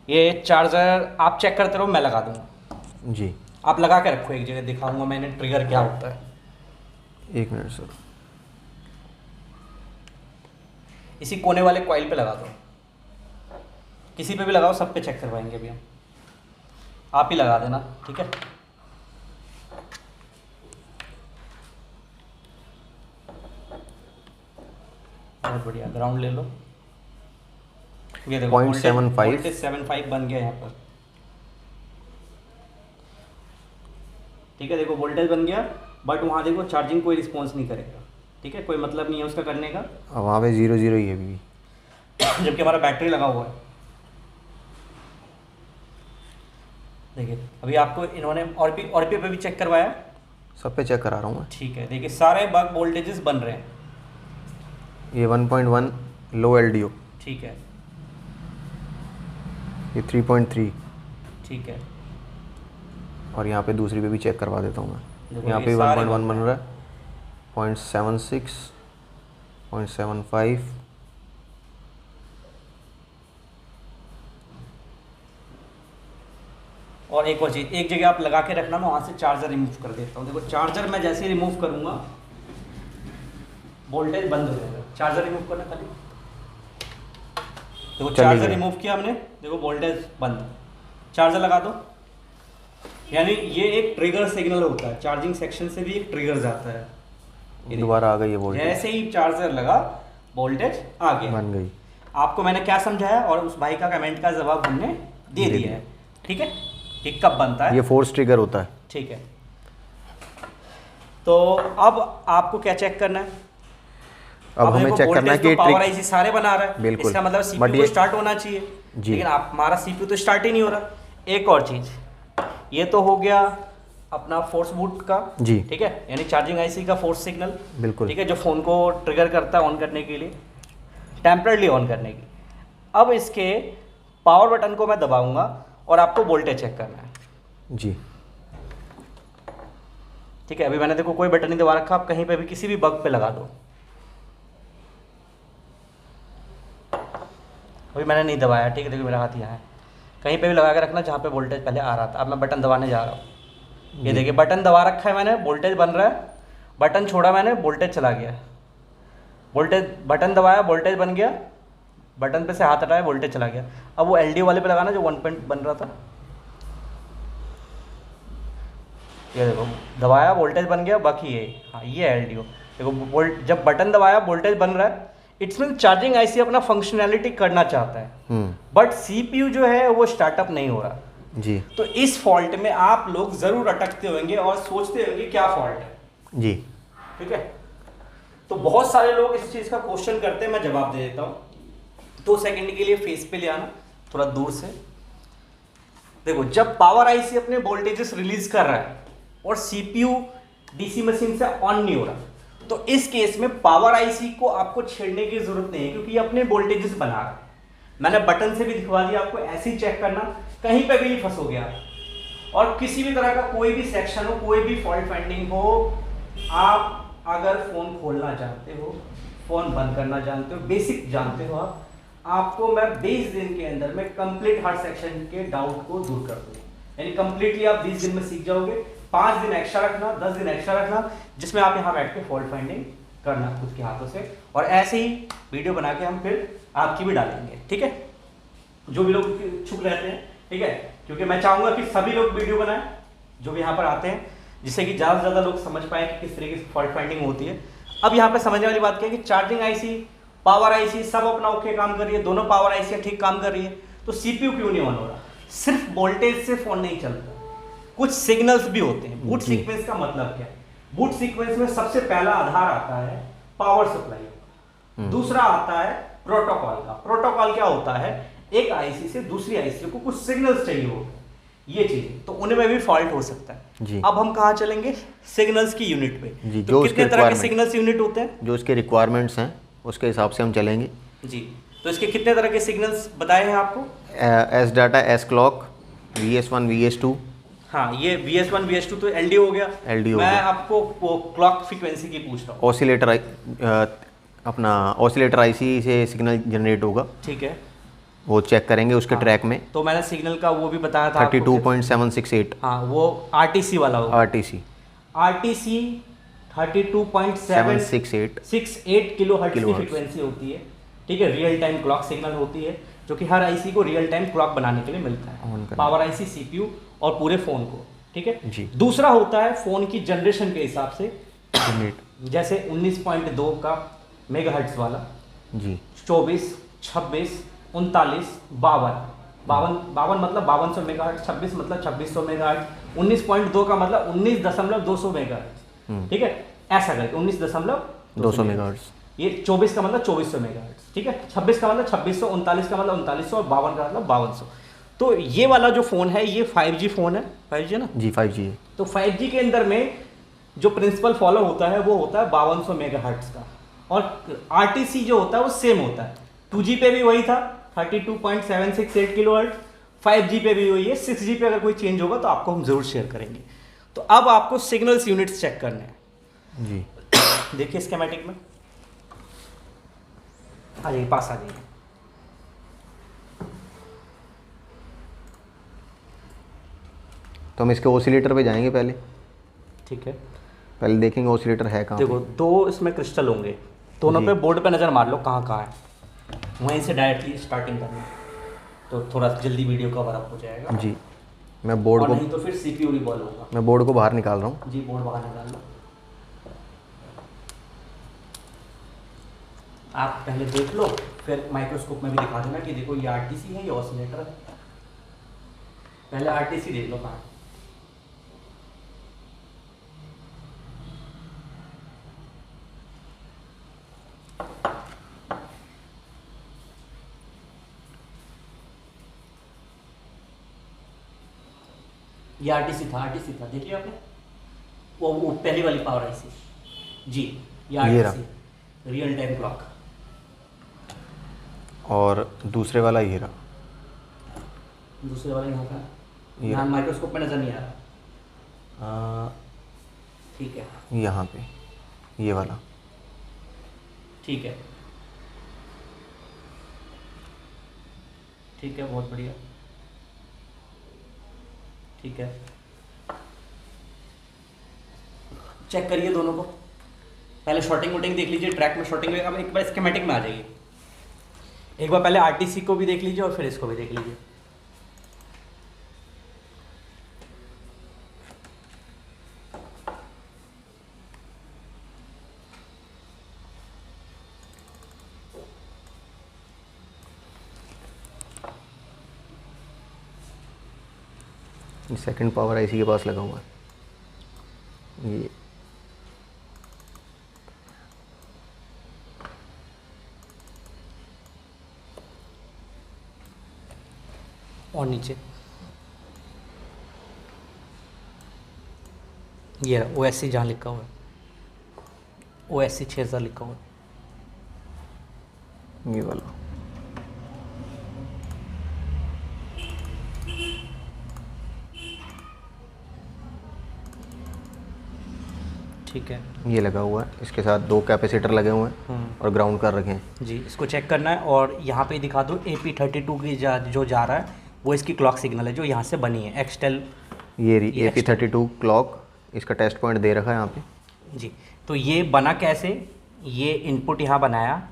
S1: ये चार्जर आप चेक करते रहो, मैं लगा दूंगा
S2: जी।
S1: आप लगा के रखो, एक जगह दिखाऊंगा मैंने ट्रिगर क्या होता है।
S2: 1 मिनट सर।
S1: इसी कोने वाले कॉइल पे लगा दो, किसी पे भी लगाओ, सब पे चेक करवाएंगे अभी हम, आप ही लगा देना, ठीक है। बहुत बढ़िया, ग्राउंड ले लो, ये देखो 0.75 बन गया यहाँ पर, ठीक है। देखो वोल्टेज बन गया, बट वहाँ देखो चार्जिंग कोई रिस्पॉन्स नहीं करेगा, ठीक है, कोई मतलब नहीं है उसका करने का।
S2: अब वहाँ पे 0 ही है अभी,
S1: जबकि हमारा बैटरी लगा हुआ है। देखिए अभी आपको इन्होंने और पे भी चेक करवाया,
S2: सब पे चेक करा रहा हूँ मैं।
S1: ठीक है। देखिए सारे बग वोल्टेजेस बन रहे हैं,
S2: ये 1.1 लो LDO,
S1: ठीक है,
S2: ये 3.3,
S1: ठीक है।
S2: और यहाँ पे दूसरी पे भी चेक करवा देता हूँ मैं।
S1: देखो
S2: यहाँ
S1: ये
S2: पे
S1: सारे
S2: 1.1 बन रहा है, 0.76, 0.75,
S1: और एक और चीज़, एक जगह आप लगा के रखना, मैं वहाँ से चार्जर रिमूव कर देता हूँ। देखो चार्जर मैं जैसे ही रिमूव करूँगा वोल्टेज बंद हो जाएगा। चार्जर रिमूव करना खाली, देखो चार्जर रिमूव किया हमने, देखो वोल्टेज बंद। चार्जर लगा दो, यानी ये एक ट्रिगर सिग्नल होता है, चार्जिंग सेक्शन से भी एक ट्रिगर जाता है।
S2: दोबारा आ गई ये वोल्टेज,
S1: जैसे ही चार्जर लगा वोल्टेज आ गया,
S2: बन गई। आपको
S1: मैंने क्या समझाया और उस भाई का कमेंट का जवाब हमने दे दिया है, ठीक है, कि कब बनता है।
S2: ये फोर्स ट्रिगर होता है,
S1: ठीक है। तो अब आपको क्या चेक करना है?
S2: अब हमें चेक करना है कि
S1: पावर आईसी सारे बना रहा है,
S2: बिल्कुल,
S1: इसका मतलब सीपीयू को स्टार्ट होना चाहिए, लेकिन हमारा सीपीयू तो स्टार्ट ही नहीं हो रहा। एक और चीज, ये तो हो गया अपना फोर्स बूट का,
S2: जी,
S1: ठीक है, यानी चार्जिंग आईसी का फोर्स सिग्नल,
S2: बिल्कुल,
S1: ठीक है, जो फोन को ट्रिगर करता है ऑन करने के लिए, टेम्पररी ऑन करने की। अब इसके पावर बटन को मैं दबाऊंगा और आपको वोल्टेज चेक करना है,
S2: जी,
S1: ठीक है। अभी मैंने देखो कोई बटन नहीं दबा रखा, आप कहीं पे भी किसी भी बग पे लगा दो, अभी मैंने नहीं दबाया, ठीक है। देखो मेरा हाथ यहाँ है, कहीं पे भी लगा के रखना जहाँ पे वोल्टेज पहले आ रहा था। अब मैं बटन दबाने जा रहा हूँ, ये देखिए बटन दबा रखा है मैंने, वोल्टेज बन रहा है, बटन छोड़ा मैंने, वोल्टेज चला गया, वोल्टेज, बटन दबाया वोल्टेज बन गया, बटन पे से हाथ हटाया वोल्टेज चला गया। अब वो LDO वाले पे लगाना जो 1 पॉइंट बन रहा था, ये देखो दबाया वोल्टेज बन गया, बाकी ये, हाँ ये LDO देखो, जब बटन दबाया वोल्टेज बन रहा है, इट्स मीन चार्जिंग आईसी अपना फंक्शनैलिटी करना चाहता है, बट सीपीयू जो है वो स्टार्टअप नहीं हो रहा
S2: जी।
S1: तो इस फॉल्ट में आप लोग जरूर अटकते होंगे और सोचते होंगे क्या फॉल्ट है
S2: जी,
S1: ठीक है। तो बहुत सारे लोग इस चीज का क्वेश्चन करते हैं, मैं जवाब दे देता हूँ। 2 सेकंड के लिए फेस पे ले आना थोड़ा दूर से। देखो जब पावर आईसी अपने वोल्टेजेस रिलीज कर रहा है और सीपीयू डीसी मशीन से ऑन नहीं हो रहा, तो इस केस में पावर आईसी को आपको छेड़ने की जरूरत नहीं है, क्योंकि ये अपने वोल्टेजेस बना रहा है। मैंने बटन से भी दिखवा दिया आपको, ऐसे ही चेक करना, कहीं पे भी नहीं फंसोगे आप। और किसी भी तरह का कोई भी सेक्शन हो, कोई भी फॉल्ट फाइंडिंग हो, आप अगर फोन खोलना जानते हो, फोन बंद करना जानते हो, बेसिक जानते हो आपको मैं 20 दिन के अंदर में कंप्लीट हर सेक्शन के डाउट को दूर कर दूंगा। यानी कंप्लीटली आप 20 दिन में सीख जाओगे। 5 दिन एक्स्ट्रा रखना, 10 दिन एक्स्ट्रा रखना, जिसमें आप यहाँ बैठ के फॉल्ट फाइंडिंग करना खुद के हाथों से, और ऐसे ही वीडियो बना के हम फिर आपकी भी डालेंगे, ठीक है। जो भी लोग इच्छुक रहते हैं, ठीक है, क्योंकि मैं चाहूंगा कि सभी लोग वीडियो बनाएं जो भी यहाँ पर आते हैं, जिससे कि ज़्यादा से ज़्यादा लोग समझ पाए कि किस तरीके से फॉल्ट फाइंडिंग होती है। अब यहाँ पे समझने वाली बात क्या है कि चार्जिंग आईसी, पावर आईसी सब अपना ओके काम कर रही है, दोनों पावर आईसी ठीक काम कर रही है, तो सीपीयू क्यों नहीं ऑन हो रहा? सिर्फ वोल्टेज से फोन नहीं चलता, कुछ सिग्नल्स भी होते हैं। बूट सीक्वेंस का मतलब क्या है? बूट सीक्वेंस में सबसे पहला आधार आता है पावर सप्लाई का, दूसरा आता है प्रोटोकॉल का। प्रोटोकॉल क्या होता है? एक आईसी से दूसरी आईसी को कुछ सिग्नल्स चाहिए होते हैं, ये चीज, तो उनमें भी फॉल्ट हो सकता है
S2: जी।
S1: अब हम कहाँ चलेंगे? सिग्नल्स की यूनिट पे
S2: जी,
S1: तो
S2: जो
S1: कितने
S2: उसके
S1: तरह के सिग्नल्स यूनिट होते हैं?
S2: जो उसके रिक्वायरमेंट्स हैं उसके हिसाब से हम चलेंगे
S1: जी। तो इसके कितने तरह के सिग्नल्स बताए हैं आपको?
S2: S data, S clock, VS1 VS2।
S1: हाँ, ये VS1 VS2 तो LDO हो गया।
S2: LDO हो
S1: मैं
S2: गया।
S1: आपको वो क्लॉक फ्रीक्वेंसी की पूछ रहा हूँ।
S2: ऑसिलेटर अपना ऑसिलेटर आईसी से सिग्नल जनरेट होगा,
S1: ठीक है,
S2: वो चेक करेंगे उसके
S1: हाँ,
S2: ट्रैक में।
S1: तो मैंने सिग्नल का वो भी बताया था आपको।
S2: 32.768
S1: हाँ, वो RTC वाला होगा।
S2: RTC
S1: RTC 32.768 किलोहर्ट्ज की
S2: किलोहर्ट्ज।
S1: फ्रीक्वेंसी होती है, ठीक है। रियल टाइम क्लॉक सिग्नल होती है जो कि हर आईसी को रियल टाइम क्लॉक बनाने के लिए मिलता
S2: ऑन
S1: है,
S2: करने।
S1: पावर आईसी, सीपीयू और पूरे फोन को, ठीक है
S2: जी।
S1: दूसरा होता है फोन की जनरेशन के हिसाब से,
S2: जनरेट
S1: जैसे 19.2 का मेगाहर्ट्ज वाला,
S2: जी।
S1: 24, 26, 39, 52 मतलब 5200 मेगाहर्ट्ज, 26 मतलब 2600 मेगाहर्ट्ज, 19.2 का मतलब 19.200 मेगाहर्ट्ज, ठीक है, ऐसा करके 19.200
S2: मेगाहर्ट्ज।
S1: ये 24 का मतलब 2400 मेगाहर्ट्ज, ठीक है, 26 का मतलब 2600, 39 का मतलब 3900 और 52 का मतलब 5200। तो ये वाला जो फ़ोन है ये 5G फ़ोन है, 5G ना
S2: जी 5G है।
S1: तो 5G के अंदर में जो प्रिंसिपल फॉलो होता है वो होता है 5200 मेगाहर्ट्ज का, और RTC जो होता है वो सेम होता है। 2G पे भी वही था 32.768 किलोहर्ट्ज, 5G पे भी वही है। 6G पे अगर कोई चेंज होगा तो आपको हम जरूर शेयर करेंगे। तो अब आपको सिग्नल्स यूनिट्स चेक करने हैं।
S2: जी।
S1: देखिए स्कीमेटिक में आ जाइए, पास आ जाइए।
S2: तो हम इसके ऑसिलेटर पे जाएंगे पहले
S1: ठीक है,
S2: पहले देखेंगे ऑसिलेटर है कहाँ
S1: देखो
S2: पे।
S1: 2 इसमें क्रिस्टल होंगे, दोनों
S2: जी।
S1: पे बोर्ड पे नज़र मार लो कहाँ कहाँ है, वहीं से डायरेक्टली स्टार्टिंग करनी है तो थोड़ा जल्दी वीडियो कवर अप हो जाएगा।
S2: जी। मैं बोर्ड
S1: और
S2: को
S1: नहीं तो फिर CPU रिवॉल्व होगा।
S2: मैं बोर्ड को बाहर निकाल रहा हूँ।
S1: जी, बोर्ड बाहर निकाल लो। आप पहले देख लो, फिर माइक्रोस्कोप में भी दिखा देना कि देखो ये RTC है, ये ऑसिलेटर है। पहले RTC देख लो कहाँ। ये RTC था, देखिए आपने वो पहली वाली पावर आईसी जी, ये
S2: ये रहा।
S1: RTC real time clock.
S2: और दूसरे वाला ये रहा।
S1: दूसरे वाला यहाँ का,
S2: ये
S1: यहाँ माइक्रोस्कोप में नज़र नहीं आ रहा, ठीक है,
S2: यहाँ पे ये वाला।
S1: ठीक है, ठीक है, बहुत बढ़िया, ठीक है। चेक करिए दोनों को, पहले शॉर्टिंग वोटिंग देख लीजिए, ट्रैक में शॉर्टिंग में। अब एक बार स्कीमेटिक में आ जाइए, एक बार पहले RTC को भी देख लीजिए और फिर इसको भी देख लीजिए।
S2: सेकंड पावर आईसी के पास लगा हुआ है ये।
S1: और नीचे ये OSC जहाँ लिखा हुआ है, OSC 6000 लिखा हुआ है,
S2: ये वाला।
S1: ठीक है
S2: ये लगा हुआ है, इसके साथ 2 कैपेसिटर लगे हुए हैं और ग्राउंड कर रखे हैं।
S1: जी। इसको चेक करना है और यहाँ पे दिखा दो AP32 की जो जा रहा है वो इसकी क्लॉक सिग्नल है जो यहाँ से बनी है एक्सटेल।
S2: ये रही
S1: ये
S2: AP32 क्लॉक, इसका टेस्ट पॉइंट दे रखा है यहाँ पे।
S1: जी। तो ये बना कैसे? ये इनपुट यहाँ बनाया,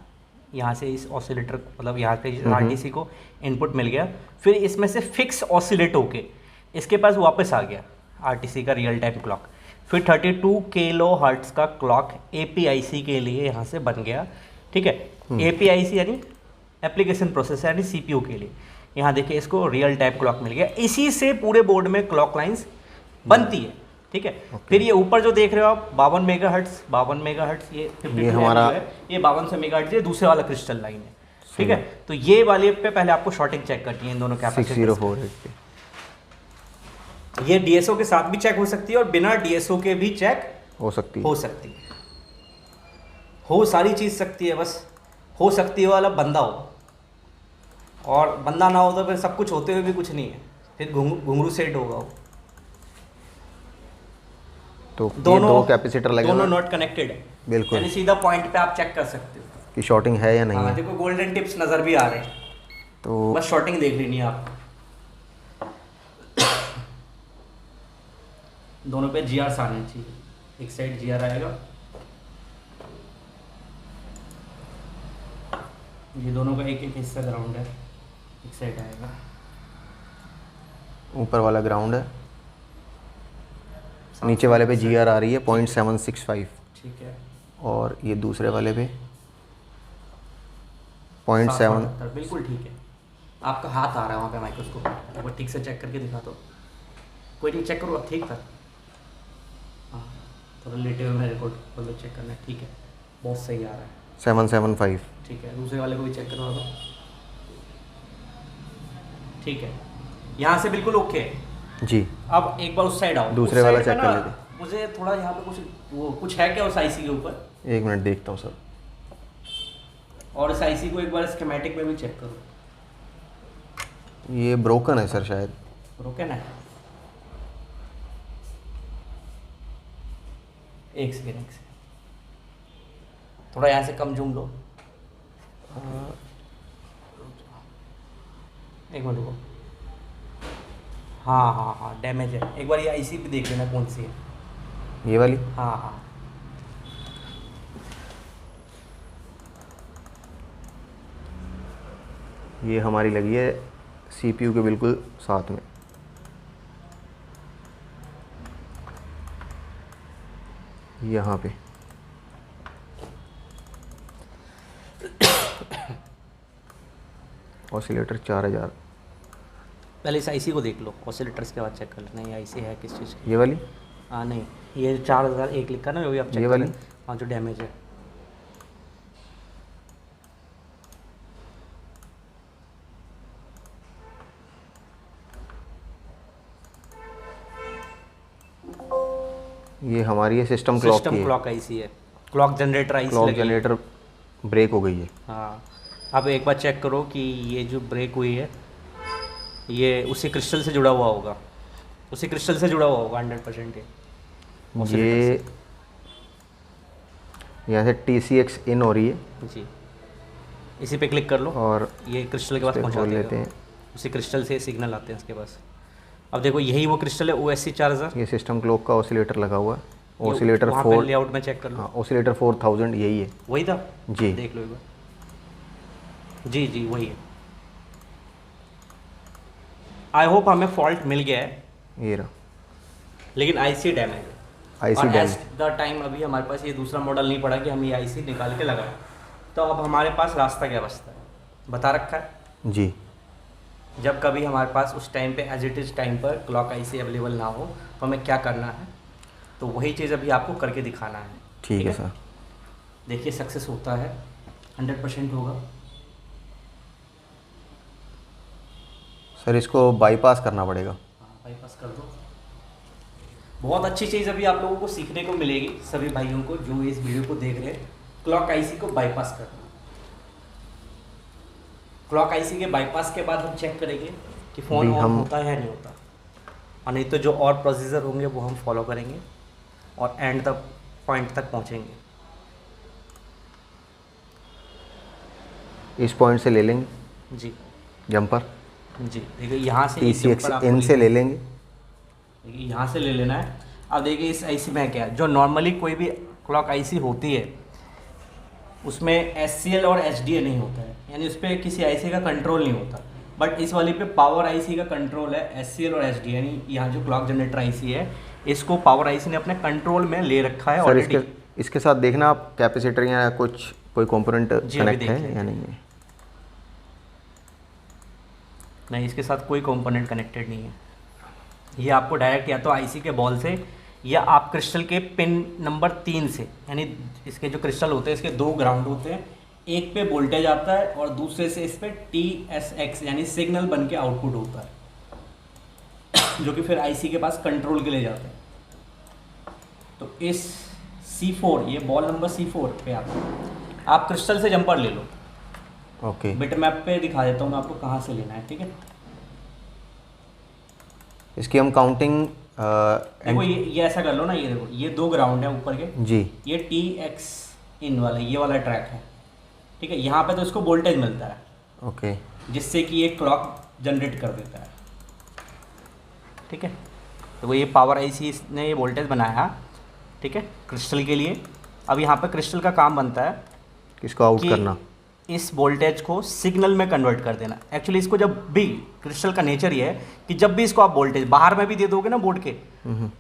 S1: यहाँ से इस ऑसिलेटर मतलब यहाँ पे RTC को इनपुट मिल गया, फिर इसमें से फिक्स ऑसिलेट होके इसके पास वापस आ गया RTC का रियल टाइम क्लॉक, फिर 32 किलो हर्ट्स का क्लॉक APIC के लिए यहाँ से बन गया, ठीक है। APIC यानी एप्लीकेशन प्रोसेसर यानी CPU के लिए। यहाँ देखिए इसको रियल टाइम क्लॉक मिल गया। इसी से पूरे बोर्ड में क्लॉक लाइंस बनती है, ठीक है। फिर ये ऊपर जो देख रहे हो आप 52 मेगाहर्ट्ज, ये 52
S2: हमारा
S1: है, ये 5200 मेगाहर्ट्ज, ये दूसरे वाला क्रिस्टल लाइन है, ठीक है। तो ये वाले पे पहले आपको शॉर्टिंग चेक करनी है इन दोनों कैपेसिटर।
S2: 6048 पे
S1: ये DSO के साथ भी चेक हो सकती है और बिना DSO के भी चेक
S2: हो सकती है।
S1: हो सारी चीज़ सकती है, बस हो सकती है वाला बंदा हो, और बंदा ना हो तो फिर सब कुछ होते हुए भी कुछ नहीं है, फिर घुंघरू सेट होगा वो।
S2: तो दोनों दो कैपेसिटर लगे
S1: दोनों नॉट कनेक्टेड है,
S2: बिल्कुल,
S1: यानी सीधा पॉइंट पे आप चेक कर सकते हो
S2: कि शॉर्टिंग है या नहीं है।
S1: देखो गोल्डन टिप्स नज़र भी आ रहे हैं,
S2: तो
S1: बस शॉर्टिंग देख लेनी है आपको। दोनों पे GR आने चाहिए, एक साइड GR आएगा, ये दोनों का एक एक हिस्सा ग्राउंड है, एक साइड आएगा।
S2: ऊपर वाला ग्राउंड है, नीचे वाले पे GR आ रही है 0.765,
S1: ठीक है।
S2: और ये दूसरे वाले पे 0.7।
S1: बिल्कुल ठीक है। आपका हाथ आ रहा है वहाँ पे माइक्रोस्कोप, एक बार ठीक से चेक करके दिखा दो। कोई नहीं, चेक करो अब, ठीक था। हाँ, थोड़ा लेटे हुए मेरे को चेक करना है, ठीक है, बहुत सही आ रहा है।
S2: 775,
S1: ठीक है। दूसरे वाले को भी चेक करवा दो, ठीक है। यहाँ से बिल्कुल ओके है
S2: जी।
S1: अब एक बार उस साइड आओ,
S2: दूसरे वाला चेक कर लेते।
S1: मुझे थोड़ा यहाँ पे कुछ है क्या उस IC के ऊपर?
S2: एक मिनट देखता हूँ सर।
S1: और इस IC को एक बार स्कीमेटिक में भी चेक करो।
S2: ये ब्रोकन है सर, शायद
S1: ब्रोकन है। एक सेकेंड, थोड़ा यहाँ से कम जूम लो। एक मिनट रुको। हाँ, डैमेज है। एक बार ये IC भी देख लेना कौन सी है,
S2: ये वाली।
S1: हाँ।
S2: ये हमारी लगी है CPU के बिल्कुल साथ में। यहाँ पे ऑसिलेटर 4000।
S1: पहले इस IC को देख लो, ऑसिलेटर्स के बाद चेक कर लेना ये IC है किस चीज़ की।
S2: ये वाली?
S1: हाँ नहीं, ये 4001 लिखा ना, भी आप चेक
S2: ये वाली?
S1: हाँ, जो डैमेज है।
S2: ये हमारी है सिस्टम क्लॉक की है।
S1: क्लॉक IC है, क्लॉक जनरेटर IC
S2: क्लॉक
S1: लगी है।
S2: जनरेटर ब्रेक हो गई है।
S1: हाँ, अब एक बार चेक करो कि ये जो ब्रेक हुई है ये उसी क्रिस्टल से जुड़ा हुआ होगा, 100%
S2: ये यहाँ से TCX इन हो रही है
S1: जी। इसी पे क्लिक कर लो
S2: और
S1: ये क्रिस्टल के पास पहुँचा
S2: लेते हैं।
S1: उसी क्रिस्टल से सिग्नल आते हैं इसके पास। अब देखो यही वो क्रिस्टल है OSC 4000।
S2: ये सिस्टम क्लॉक का ऑसिलेटर लगा हुआ है, ऑसिलेटर 4
S1: लेआउट में चेक कर लो।
S2: हाँ, ऑसिलेटर 4000 यही है।
S1: वही था
S2: जी,
S1: देख लो एक बार। जी वही है। आई होप हमें फॉल्ट मिल गया है,
S2: ये रहा,
S1: लेकिन IC डैमेज है।
S2: IC
S1: और
S2: डैमेज।
S1: एट द टाइम अभी हमारे पास ये दूसरा मॉडल नहीं पड़ा कि हम ये IC निकाल के लगाएं। तो अब हमारे पास रास्ता क्या बचता है, बता रखा है
S2: जी।
S1: जब कभी हमारे पास उस टाइम पे एज इट इज़ टाइम पर क्लॉक IC अवेलेबल ना हो तो हमें क्या करना है, तो वही चीज़ अभी आपको करके दिखाना है।
S2: ठीक है सर।
S1: देखिए सक्सेस होता है, 100% होगा।
S2: सर इसको बाईपास करना पड़ेगा।
S1: बाईपास कर दो। बहुत अच्छी चीज़ अभी आप लोगों को सीखने को मिलेगी, सभी भाइयों को जो इस वीडियो को देख रहे हैं। क्लॉक IC को बाईपास करना। क्लॉक IC के बाईपास के बाद हम चेक करेंगे कि फ़ोन ऑन होता है या नहीं होता, और नहीं तो जो और प्रोसीजर होंगे वो हम फॉलो करेंगे और एंड तक पॉइंट तक पहुंचेंगे।
S2: इस पॉइंट से ले लेंगे
S1: जी
S2: जंपर।
S1: जी देखिए यहाँ से
S2: TCX इन से ले लेंगे।
S1: देखिए यहाँ से ले लेना है। अब देखिए इस IC में क्या है, जो नॉर्मली कोई भी क्लॉक IC होती है उसमें SCL और SDA नहीं होता है, यानी उस पर किसी IC का कंट्रोल नहीं होता। बट इस वाली पे पावर IC का कंट्रोल है, SCL और SDA, यानी यहाँ जो क्लॉक जनरेटर IC है इसको पावर आईसी ने अपने कंट्रोल में ले रखा है
S2: सर
S1: ऑलरेडी।
S2: इसके साथ देखना आप कैपेसिटर या कुछ कोई कंपोनेंट
S1: जी, अभी
S2: कनेक्ट
S1: देख
S2: है
S1: लेते
S2: या
S1: हैं।
S2: नहीं है।
S1: नहीं, इसके साथ कोई कंपोनेंट कनेक्टेड नहीं है। ये आपको डायरेक्ट या तो आईसी के बॉल से या आप क्रिस्टल के पिन नंबर 3 से, यानी इसके जो क्रिस्टल होते हैं इसके 2 ग्राउंड होते हैं, एक पे वोल्टेज आता है और दूसरे से इस पे TSX यानी सिग्नल बन के आउटपुट होता है जो कि फिर आईसी के पास कंट्रोल के लिए जाते हैं। तो इस C4, ये बॉल नंबर C4 पे आप क्रिस्टल से जंपर ले लो।
S2: ओके
S1: बिट मैप पे दिखा देता हूँ मैं आपको कहाँ से लेना है, ठीक है।
S2: इसकी हम काउंटिंग
S1: देखो ये ऐसा कर लो ना, ये देखो ये 2 ग्राउंड है ऊपर के,
S2: जी
S1: ये TX इन वाला ये वाला ट्रैक है, ठीक है। यहाँ पे तो इसको वोल्टेज मिलता है,
S2: ओके
S1: जिससे कि ये क्लॉक जनरेट कर देता है, ठीक है। तो वो ये पावर आईसी ने ये वोल्टेज बनाया, ठीक है, क्रिस्टल के लिए। अब यहाँ पे क्रिस्टल का काम बनता है
S2: किसको आउट
S1: कि
S2: करना।
S1: इस वोल्टेज को सिग्नल में कन्वर्ट कर देना। एक्चुअली इसको जब भी क्रिस्टल का नेचर ये है कि जब भी इसको आप वोल्टेज बाहर में भी दे दोगे ना बोर्ड के,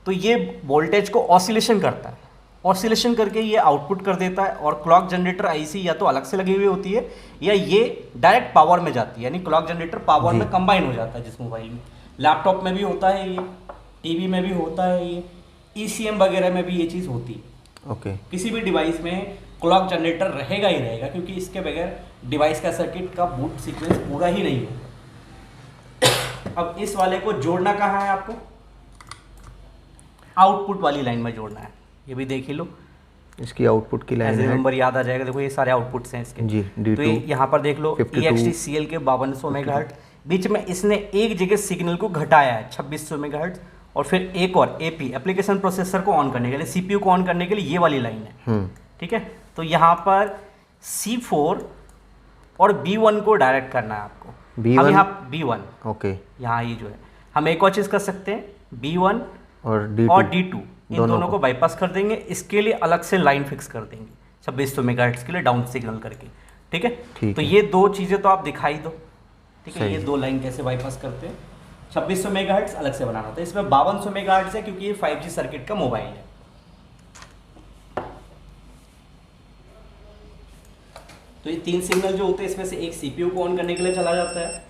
S1: तो ये वोल्टेज को ऑसिलेशन करता है, ऑसिलेशन करके ये आउटपुट कर देता है। और क्लॉक जनरेटर आईसी या तो अलग से लगी हुई होती है या ये डायरेक्ट पावर में जाती है, यानी क्लॉक जनरेटर पावर में कंबाइन हो जाता है। जिस मोबाइल में, लैपटॉप में भी होता है ये, टीवी में भी होता है ये, ECM वगैरह में भी ये चीज़ होती है।
S2: ओके
S1: किसी भी डिवाइस में क्लॉक जनरेटर रहेगा ही रहेगा, क्योंकि इसके बगैर डिवाइस का सर्किट का बूट सीक्वेंस पूरा ही नहीं होगा। अब इस वाले को जोड़ना कहाँ है आपको, आउटपुट वाली लाइन में जोड़ना है। ये भी देख ही लो,
S2: इसकी आउटपुट की लाइन है
S1: नंबर याद आ जाएगा। देखो ये सारे आउटपुट्स हैं इसके
S2: जी, D2,
S1: तो यहाँ पर देख लो
S2: 52,
S1: EXT-CL के 5200 मेगाहर्ट्ज। बीच में इसने एक जगह सिग्नल को घटाया है 2600 मेगाहर्ट्ज, और फिर एक और AP एप्लीकेशन प्रोसेसर को ऑन करने के लिए, CPU को ऑन करने के लिए ये वाली लाइन है, ठीक है। तो यहाँ पर C4 और B1 को डायरेक्ट करना है आपको।
S2: B1?
S1: हम यहाँ B1,
S2: ओके
S1: यहाँ ये जो है, हम एक और चीज़ कर सकते हैं, B1
S2: और D2
S1: और D2 इन दोनों को बाईपास कर देंगे। इसके लिए अलग से लाइन फिक्स कर देंगे 2600 मेगाहर्ट्ज के लिए डाउन सिग्नल करके, ठीक है।
S2: ठीक
S1: तो
S2: है।
S1: ये 2 चीज़ें तो आप दिखाई दो, ठीक है।
S2: सही
S1: ये
S2: है।
S1: 2 लाइन कैसे बाईपास करते हैं, 2600 मेगाहर्ट्ज अलग से बनाना होता है, इसमें 5200 मेगाहर्ट्ज है क्योंकि ये 5G सर्किट का मोबाइल है। तो ये 3 सिग्नल जो होते हैं इसमें से एक CPU को ऑन करने के लिए चला जाता है,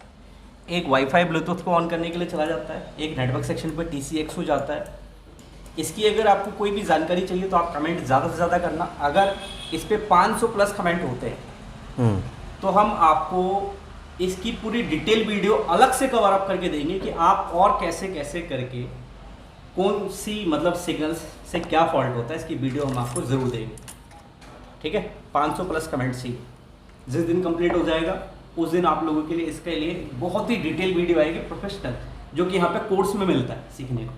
S1: एक वाईफाई ब्लूटूथ को ऑन करने के लिए चला जाता है, एक नेटवर्क सेक्शन पर TCX हो जाता है। इसकी अगर आपको कोई भी जानकारी चाहिए तो आप कमेंट ज़्यादा से ज़्यादा करना। अगर इस पे 500 प्लस कमेंट होते हैं तो हम आपको इसकी पूरी डिटेल वीडियो अलग से कवर अप करके देंगे कि आप और कैसे कैसे करके कौन सी मतलब सिग्नल्स से क्या फॉल्ट होता है, इसकी वीडियो हम आपको ज़रूर देंगे, ठीक है। 500 प्लस कमेंट्स ही जिस दिन कंप्लीट हो जाएगा उस दिन आप लोगों के लिए इसके लिए बहुत ही डिटेल वीडियो आएगी प्रोफेशनल, जो कि यहाँ पे कोर्स में मिलता है सीखने को।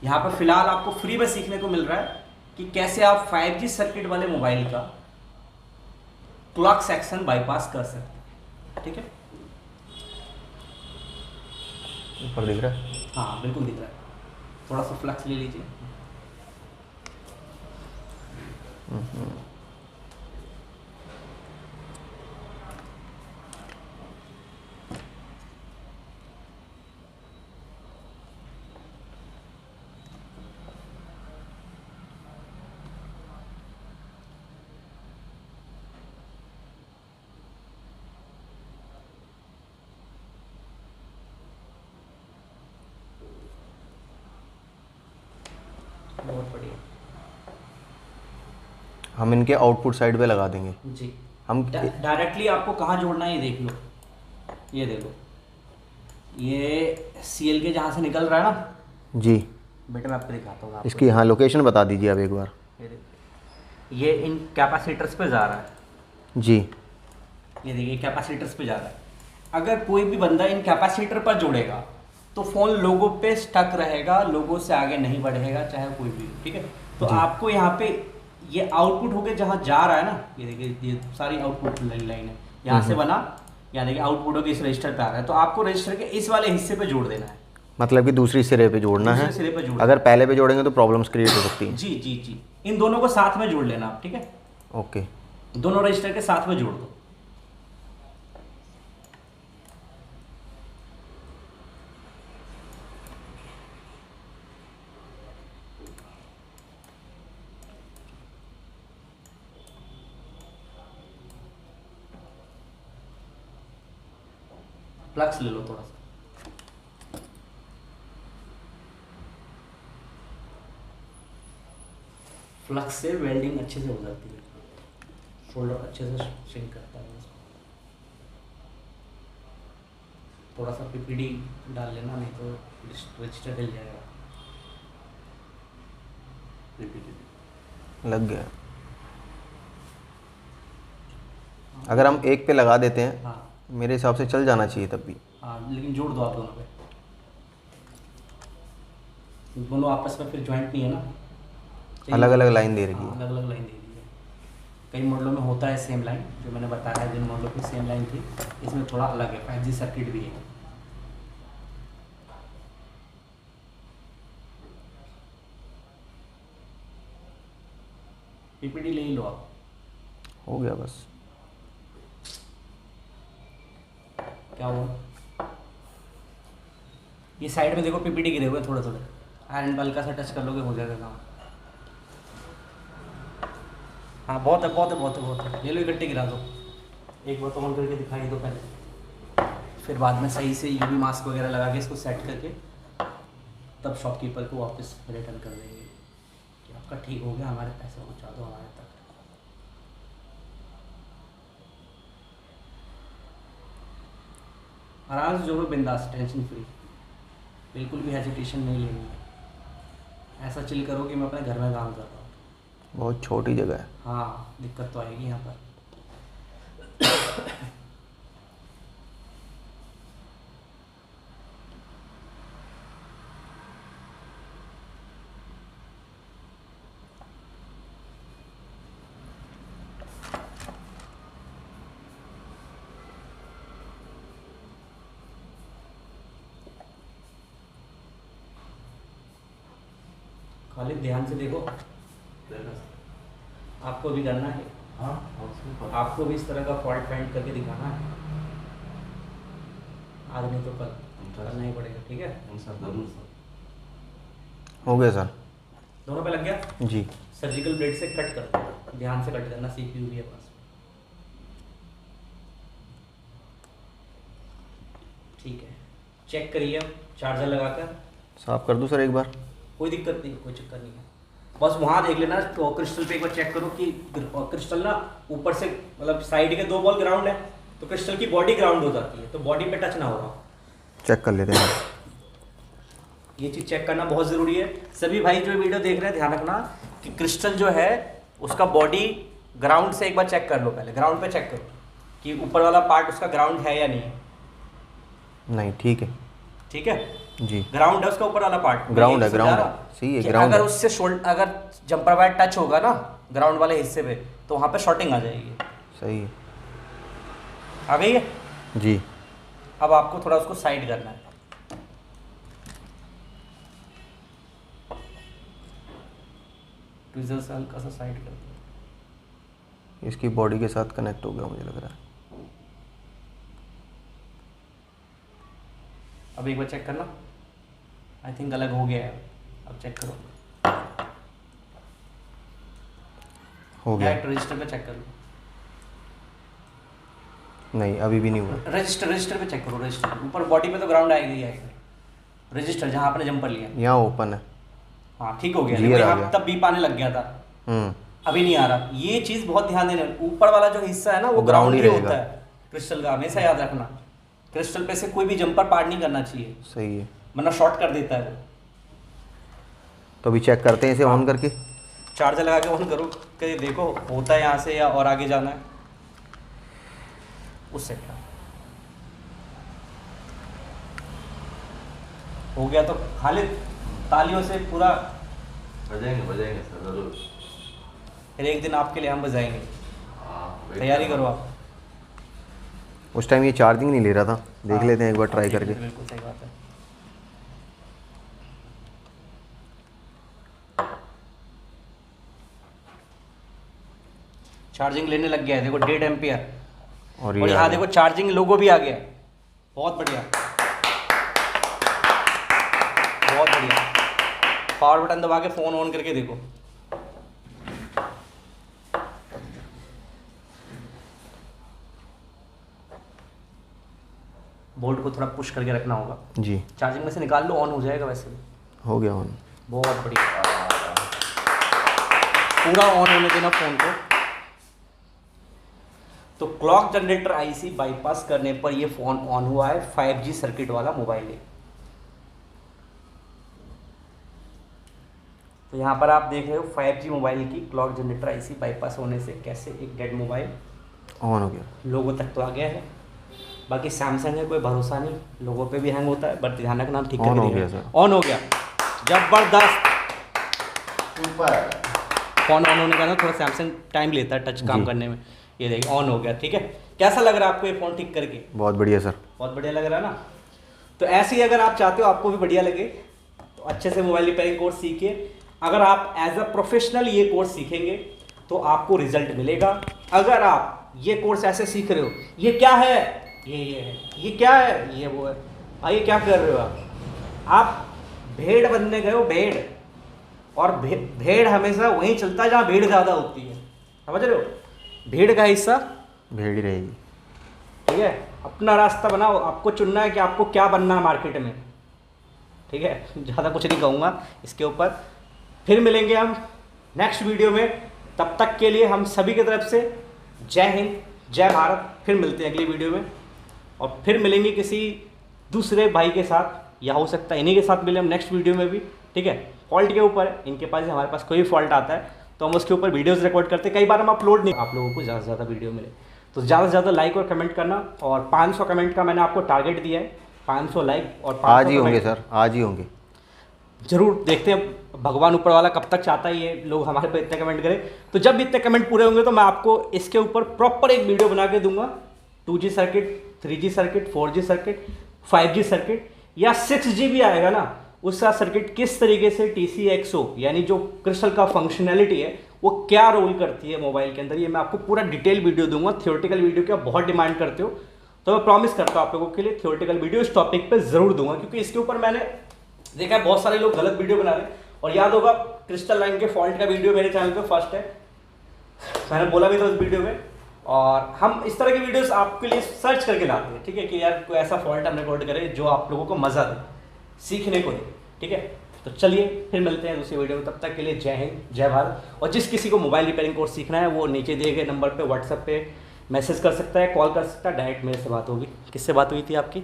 S1: यहाँ पर फिलहाल आपको फ्री में सीखने को मिल रहा है कि कैसे आप 5G सर्किट वाले मोबाइल का क्लॉक सेक्शन बाईपास कर सकते हैं, ठीक है।
S2: ऊपर दिख रहा है।
S1: हाँ बिल्कुल दिख रहा है, थोड़ा सा फ्लक्स ले लीजिए। बहुत बढ़िया
S2: हम इनके आउटपुट साइड पे लगा देंगे।
S1: जी।
S2: हम
S1: डायरेक्टली आपको कहाँ जोड़ना है ये देख लो, ये देखो, ये CL के जहाँ से निकल रहा है ना,
S2: जी
S1: बेटा मैं आपको दिखाता हूँ आपको।
S2: इसकी हाँ लोकेशन बता दीजिए आप एक बार।
S1: ये देखो, ये इन कैपेसिटर्स पे जा रहा है,
S2: जी
S1: ये देखिए कैपेसिटर्स पे जा रहा है। अगर कोई भी बंदा इन कैपेसिटर पर जोड़ेगा तो फ़ोन लोगो पे स्टक रहेगा, लोगो से आगे नहीं बढ़ेगा, चाहे कोई भी, ठीक है। तो आपको यहाँ पे ये आउटपुट हो गया जहाँ जा रहा है ना, ये देखिए ये सारी आउटपुट लाइन है, यहाँ से बना, यहाँ देखिए आउटपुट होकर इस रजिस्टर पे आ रहा है, तो आपको रजिस्टर के इस वाले हिस्से पे जोड़ देना है,
S2: मतलब कि दूसरी सिरे पे जोड़ना है।
S1: दूसरे सिरे पे जोड़
S2: अगर पहले पे जोड़ेंगे तो प्रॉब्लम्स क्रिएट हो सकती हैं।
S1: जी जी जी, इन दोनों को साथ में जोड़ लेना आप, ठीक है।
S2: ओके
S1: दोनों रजिस्टर के साथ में जोड़ दो। फ्लक्स ले लो थोड़ा सा। फ्लक्स से वेल्डिंग अच्छे से हो जाती है, शोल्डर अच्छे से सिंक करता है उसको। थोड़ा सा पीपीडी डाल लेना, नहीं तो रजिस्टर हिल जाएगा।
S2: लग गया। अगर हम एक पे लगा देते हैं,
S1: हाँ
S2: मेरे हिसाब से चल जाना चाहिए तब भी।
S1: हाँ, लेकिन जोड़ दो आप दोनों पे, दोनों आपस में फिर जॉइंट नहीं है ना,
S2: अलग अलग लाइन दे रही
S1: हाँ,
S2: है।
S1: अलग अलग लाइन दे दी है। कई मॉडलों में होता है सेम लाइन, जो मैंने बताया जिन मॉडलों की सेम लाइन थी, इसमें थोड़ा अलग है, 5G सर्किट भी है। पीपीडी ले ही लो आप।
S2: हो गया बस।
S1: क्या हुआ? ये साइड में देखो पीपीडी गिरे हुए थोड़े थोड़े, आयरन हल्का सा टच कर लोगे हो जाएगा काम। हाँ बहुत है बहुत है बहुत है बहुत है, ले लो इकट्ठे गिरा दो। एक बार तो ऑन करके दिखाई दो पहले, फिर बाद में सही से यूवी मास्क वगैरह लगा के इसको सेट करके तब शॉपकीपर को वापस रिटर्न कर देंगे कि आपका ठीक हो गया, हमारे पैसे पहुँचा दो हमारे तक। आराम से जोड़ो, बिंदास, टेंशन फ्री, बिल्कुल भी हेजिटेशन नहीं लेनी है। ऐसा चिल करो कि मैं अपने घर में काम कर रहा हूँ।
S2: बहुत छोटी जगह है।
S1: हाँ दिक्कत तो आएगी यहाँ पर। खाली ध्यान से देखो, आपको भी करना है। हाँ आपको भी इस तरह का फॉल्ट फाइंड करके दिखाना है, आज नहीं तो कल करना ही पड़ेगा, ठीक है?
S2: हो गया सर।
S1: दोनों पे लग गया
S2: जी।
S1: सर्जिकल ब्लेड से कट कर, ध्यान से कट करना, CPU भी है पास। ठीक है, चेक करिए चार्जर लगाकर।
S2: साफ कर दूँ सर एक बार?
S1: कोई दिक्कत नहीं, कोई चक्कर नहीं है, बस वहाँ देख लेना तो क्रिस्टल पे एक बार चेक करो कि क्रिस्टल ना ऊपर से, मतलब साइड के 2 बॉल ग्राउंड है तो क्रिस्टल की बॉडी ग्राउंड हो जाती है, तो बॉडी पे टच ना हो रहा हो।
S2: चेक कर लेते हैं।
S1: ये चीज़ चेक करना बहुत ज़रूरी है। सभी भाई जो वीडियो देख रहे हैं ध्यान रखना कि क्रिस्टल जो है उसका बॉडी ग्राउंड से एक बार चेक कर लो, पहले ग्राउंड पे चेक करो कि ऊपर वाला पार्ट उसका ग्राउंड है या नहीं है।
S2: नहीं ठीक है।
S1: ठीक है
S2: जी।
S1: ग्राउंड है उसका ऊपर वाला पार्ट,
S2: ग्राउंड है, ग्राउंड है, सही है, ग्राउंड
S1: अगर
S2: है।
S1: उससे अगर जंपर वायर टच होगा ना ग्राउंड वाले हिस्से पे तो वहाँ पे शॉर्टिंग आ जाएगी।
S2: सही है।
S1: आ गई है?
S2: जी।
S1: अब आपको थोड़ा उसको साइड करना है। ट्विज़र से हल्का सा साइड कर दो।
S2: इसकी बॉडी के साथ कनेक्ट हो गया मुझे लग रहा है।
S1: अब एक बार चेक करना, आई थिंक अलग हो गया है, अब चेक करो।
S2: हो गया।
S1: रजिस्टर पे चेक करो।
S2: नहीं अभी भी नहीं हुआ।
S1: रजिस्टर पे चेक करो, रजिस्टर ऊपर बॉडी पे तो ग्राउंड आएगा ही आएगा। रजिस्टर जहाँ आपने जंपर लिया
S2: यहाँ ओपन है।
S1: हाँ ठीक हो गया,
S2: Gear
S1: देखो
S2: आ
S1: यहाँ
S2: गया।
S1: तब बीप आने लग गया था, अभी नहीं आ रहा। ये चीज़ बहुत ध्यान देना, ऊपर वाला जो हिस्सा है ना वो ग्राउंड ही
S2: रहेगा।
S1: होता है क्रिस्टल का, हमेशा याद रखना। क्रिस्टल पे से कोई भी जंपर पार्ट नहीं करना चाहिए,
S2: सही है।
S1: वरना शॉर्ट कर देता है वो।
S2: तो अभी चेक करते हैं इसे ऑन करके।
S1: चार्जर लगा के ऑन करो कि देखो होता है यहाँ से या और आगे जाना है उससे। क्या हो गया तो खाली तालियों से पूरा
S3: बजाएंगे सर जरूर।
S1: फिर एक दिन आपके लिए हम बजाएंगे, तैयारी करो आप।
S2: उस टाइम ये चार्जिंग नहीं ले रहा था, देख
S1: हाँ,
S2: लेते हैं एक बार
S1: हाँ,
S2: ट्राई
S1: देख
S2: करके।
S1: लेते, बिल्कुल सही बात है। चार्जिंग लेने लग गया है, देखो 1.5 एम्पियर,
S2: और
S1: और
S2: ये
S1: यहाँ देखो चार्जिंग लोगो भी आ गया है। बहुत बढ़िया, बहुत बढ़िया। पावर बटन दबा के फ़ोन ऑन करके देखो, बोल्ट को थोड़ा पुश करके रखना होगा।
S2: जी
S1: चार्जिंग में से निकाल लो, ऑन हो जाएगा वैसे भी।
S2: हो गया ऑन।
S1: बहुत बढ़िया, पूरा ऑन होने देना फ़ोन को। तो क्लॉक जनरेटर आईसी बाईपास करने पर ये फ़ोन ऑन हुआ है। 5G सर्किट वाला मोबाइल है। तो यहाँ पर आप देख रहे हो 5G मोबाइल की क्लॉक जनरेटर आईसी बाईपास होने से कैसे एक डेड मोबाइल
S2: ऑन हो गया।
S1: लोगों तक तो आ गया है। बाकी सैमसंग है, कोई भरोसा नहीं, लोगों पे भी हैंग होता है, बट ध्यान रखना, ठीक
S2: ऑन हो
S1: करके
S2: गया
S1: दिया।
S2: सर।
S1: ऑन हो गया, जबरदस्त।
S3: सुपर।
S1: फोन ऑन होने का ना थोड़ा सैमसंग टाइम लेता है टच काम करने में। ये देखिए ऑन हो गया, ठीक है। कैसा लग रहा है आपको ये फ़ोन ठीक करके?
S2: बहुत बढ़िया सर।
S1: बहुत बढ़िया लग रहा है ना। तो ऐसे ही अगर आप चाहते हो आपको भी बढ़िया लगे तो अच्छे से मोबाइल रिपेयरिंग कोर्स सीखिए। अगर आप एज अ प्रोफेशनल ये कोर्स सीखेंगे तो आपको रिजल्ट मिलेगा। अगर आप ये कोर्स ऐसे सीख रहे हो, ये क्या है, ये है, ये क्या है, ये वो है, ये क्या कर रहे हो आप भेड़ बनने गए हो, भेड़। और भेड़ हमेशा वहीं चलता है जहाँ भीड़ ज़्यादा होती है, समझ रहे हो? भीड़ का हिस्सा
S2: भेड़ ही रहेगी।
S1: ठीक है। अपना रास्ता बनाओ, आपको चुनना है कि आपको क्या बनना है मार्केट में, ठीक है। ज़्यादा कुछ नहीं कहूँगा इसके ऊपर। फिर मिलेंगे हम नेक्स्ट वीडियो में। तब तक के लिए हम सभी की तरफ से जय हिंद, जय भारत। फिर मिलते हैं अगली वीडियो में, और फिर मिलेंगे किसी दूसरे भाई के साथ, या हो सकता है इन्हीं के साथ मिले हम नेक्स्ट वीडियो में भी, ठीक है। फॉल्ट के ऊपर है, इनके पास हमारे पास कोई फॉल्ट आता है तो हम उसके ऊपर वीडियोस रिकॉर्ड करते हैं। कई बार हम अपलोड नहीं, आप लोगों को ज़्यादा से ज़्यादा वीडियो मिले तो ज़्यादा से ज़्यादा लाइक और कमेंट करना। और 500 कमेंट का मैंने आपको टारगेट दिया है, 500 लाइक और 500
S2: आज ही होंगे
S1: कमेंट।
S2: सर, आज ही होंगे।
S1: जरूर देखते हैं भगवान ऊपर वाला कब तक चाहता है ये लोग हमारे पे इतने कमेंट करें। तो जब इतने कमेंट पूरे होंगे तो मैं आपको इसके ऊपर प्रॉपर एक वीडियो बना के दूंगा। 2G circuit, 3G circuit, 4G circuit, 5G circuit, या 6G भी आएगा ना, उसका सर्किट किस तरीके से TCXO यानी जो क्रिस्टल का फंक्शनैलिटी है वो क्या रोल करती है मोबाइल के अंदर, ये मैं आपको पूरा डिटेल वीडियो दूंगा। थियोरेटिकल वीडियो की आप बहुत डिमांड करते हो, तो मैं प्रॉमिस करता हूँ आप लोगों के लिए थियोरेटिकल वीडियो इस टॉपिक पे जरूर दूंगा, क्योंकि इसके ऊपर मैंने देखा है बहुत सारे लोग गलत वीडियो बना रहे हैं। और याद होगा क्रिस्टल लाइन के फॉल्ट का वीडियो मेरे चैनल पे फर्स्ट है, मैंने बोला भी था उस वीडियो में। और हम इस तरह की वीडियोस आपके लिए सर्च करके लाते हैं, ठीक है, कि यार कोई ऐसा फॉल्ट हम रिकॉर्ड करें जो आप लोगों को मज़ा दे, सीखने को दे, ठीक है। तो चलिए फिर मिलते हैं दूसरी वीडियो में, तब तक के लिए जय हिंद, जय भारत। और जिस किसी को मोबाइल रिपेयरिंग कोर्स सीखना है वो नीचे दिए गए नंबर पे व्हाट्सएप पे मैसेज कर सकता है, कॉल कर सकता है, डायरेक्ट मेरे से बात होगी। किससे बात हुई थी आपकी?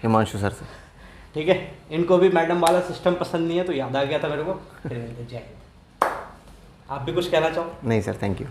S2: हिमांशु सर से।
S1: ठीक है। इनको भी मैडम वाला सिस्टम पसंद नहीं है तो याद आ गया था मेरे को। फिर जय हिंद। आप भी कुछ कहना चाहो?
S2: नहीं सर, थैंक यू।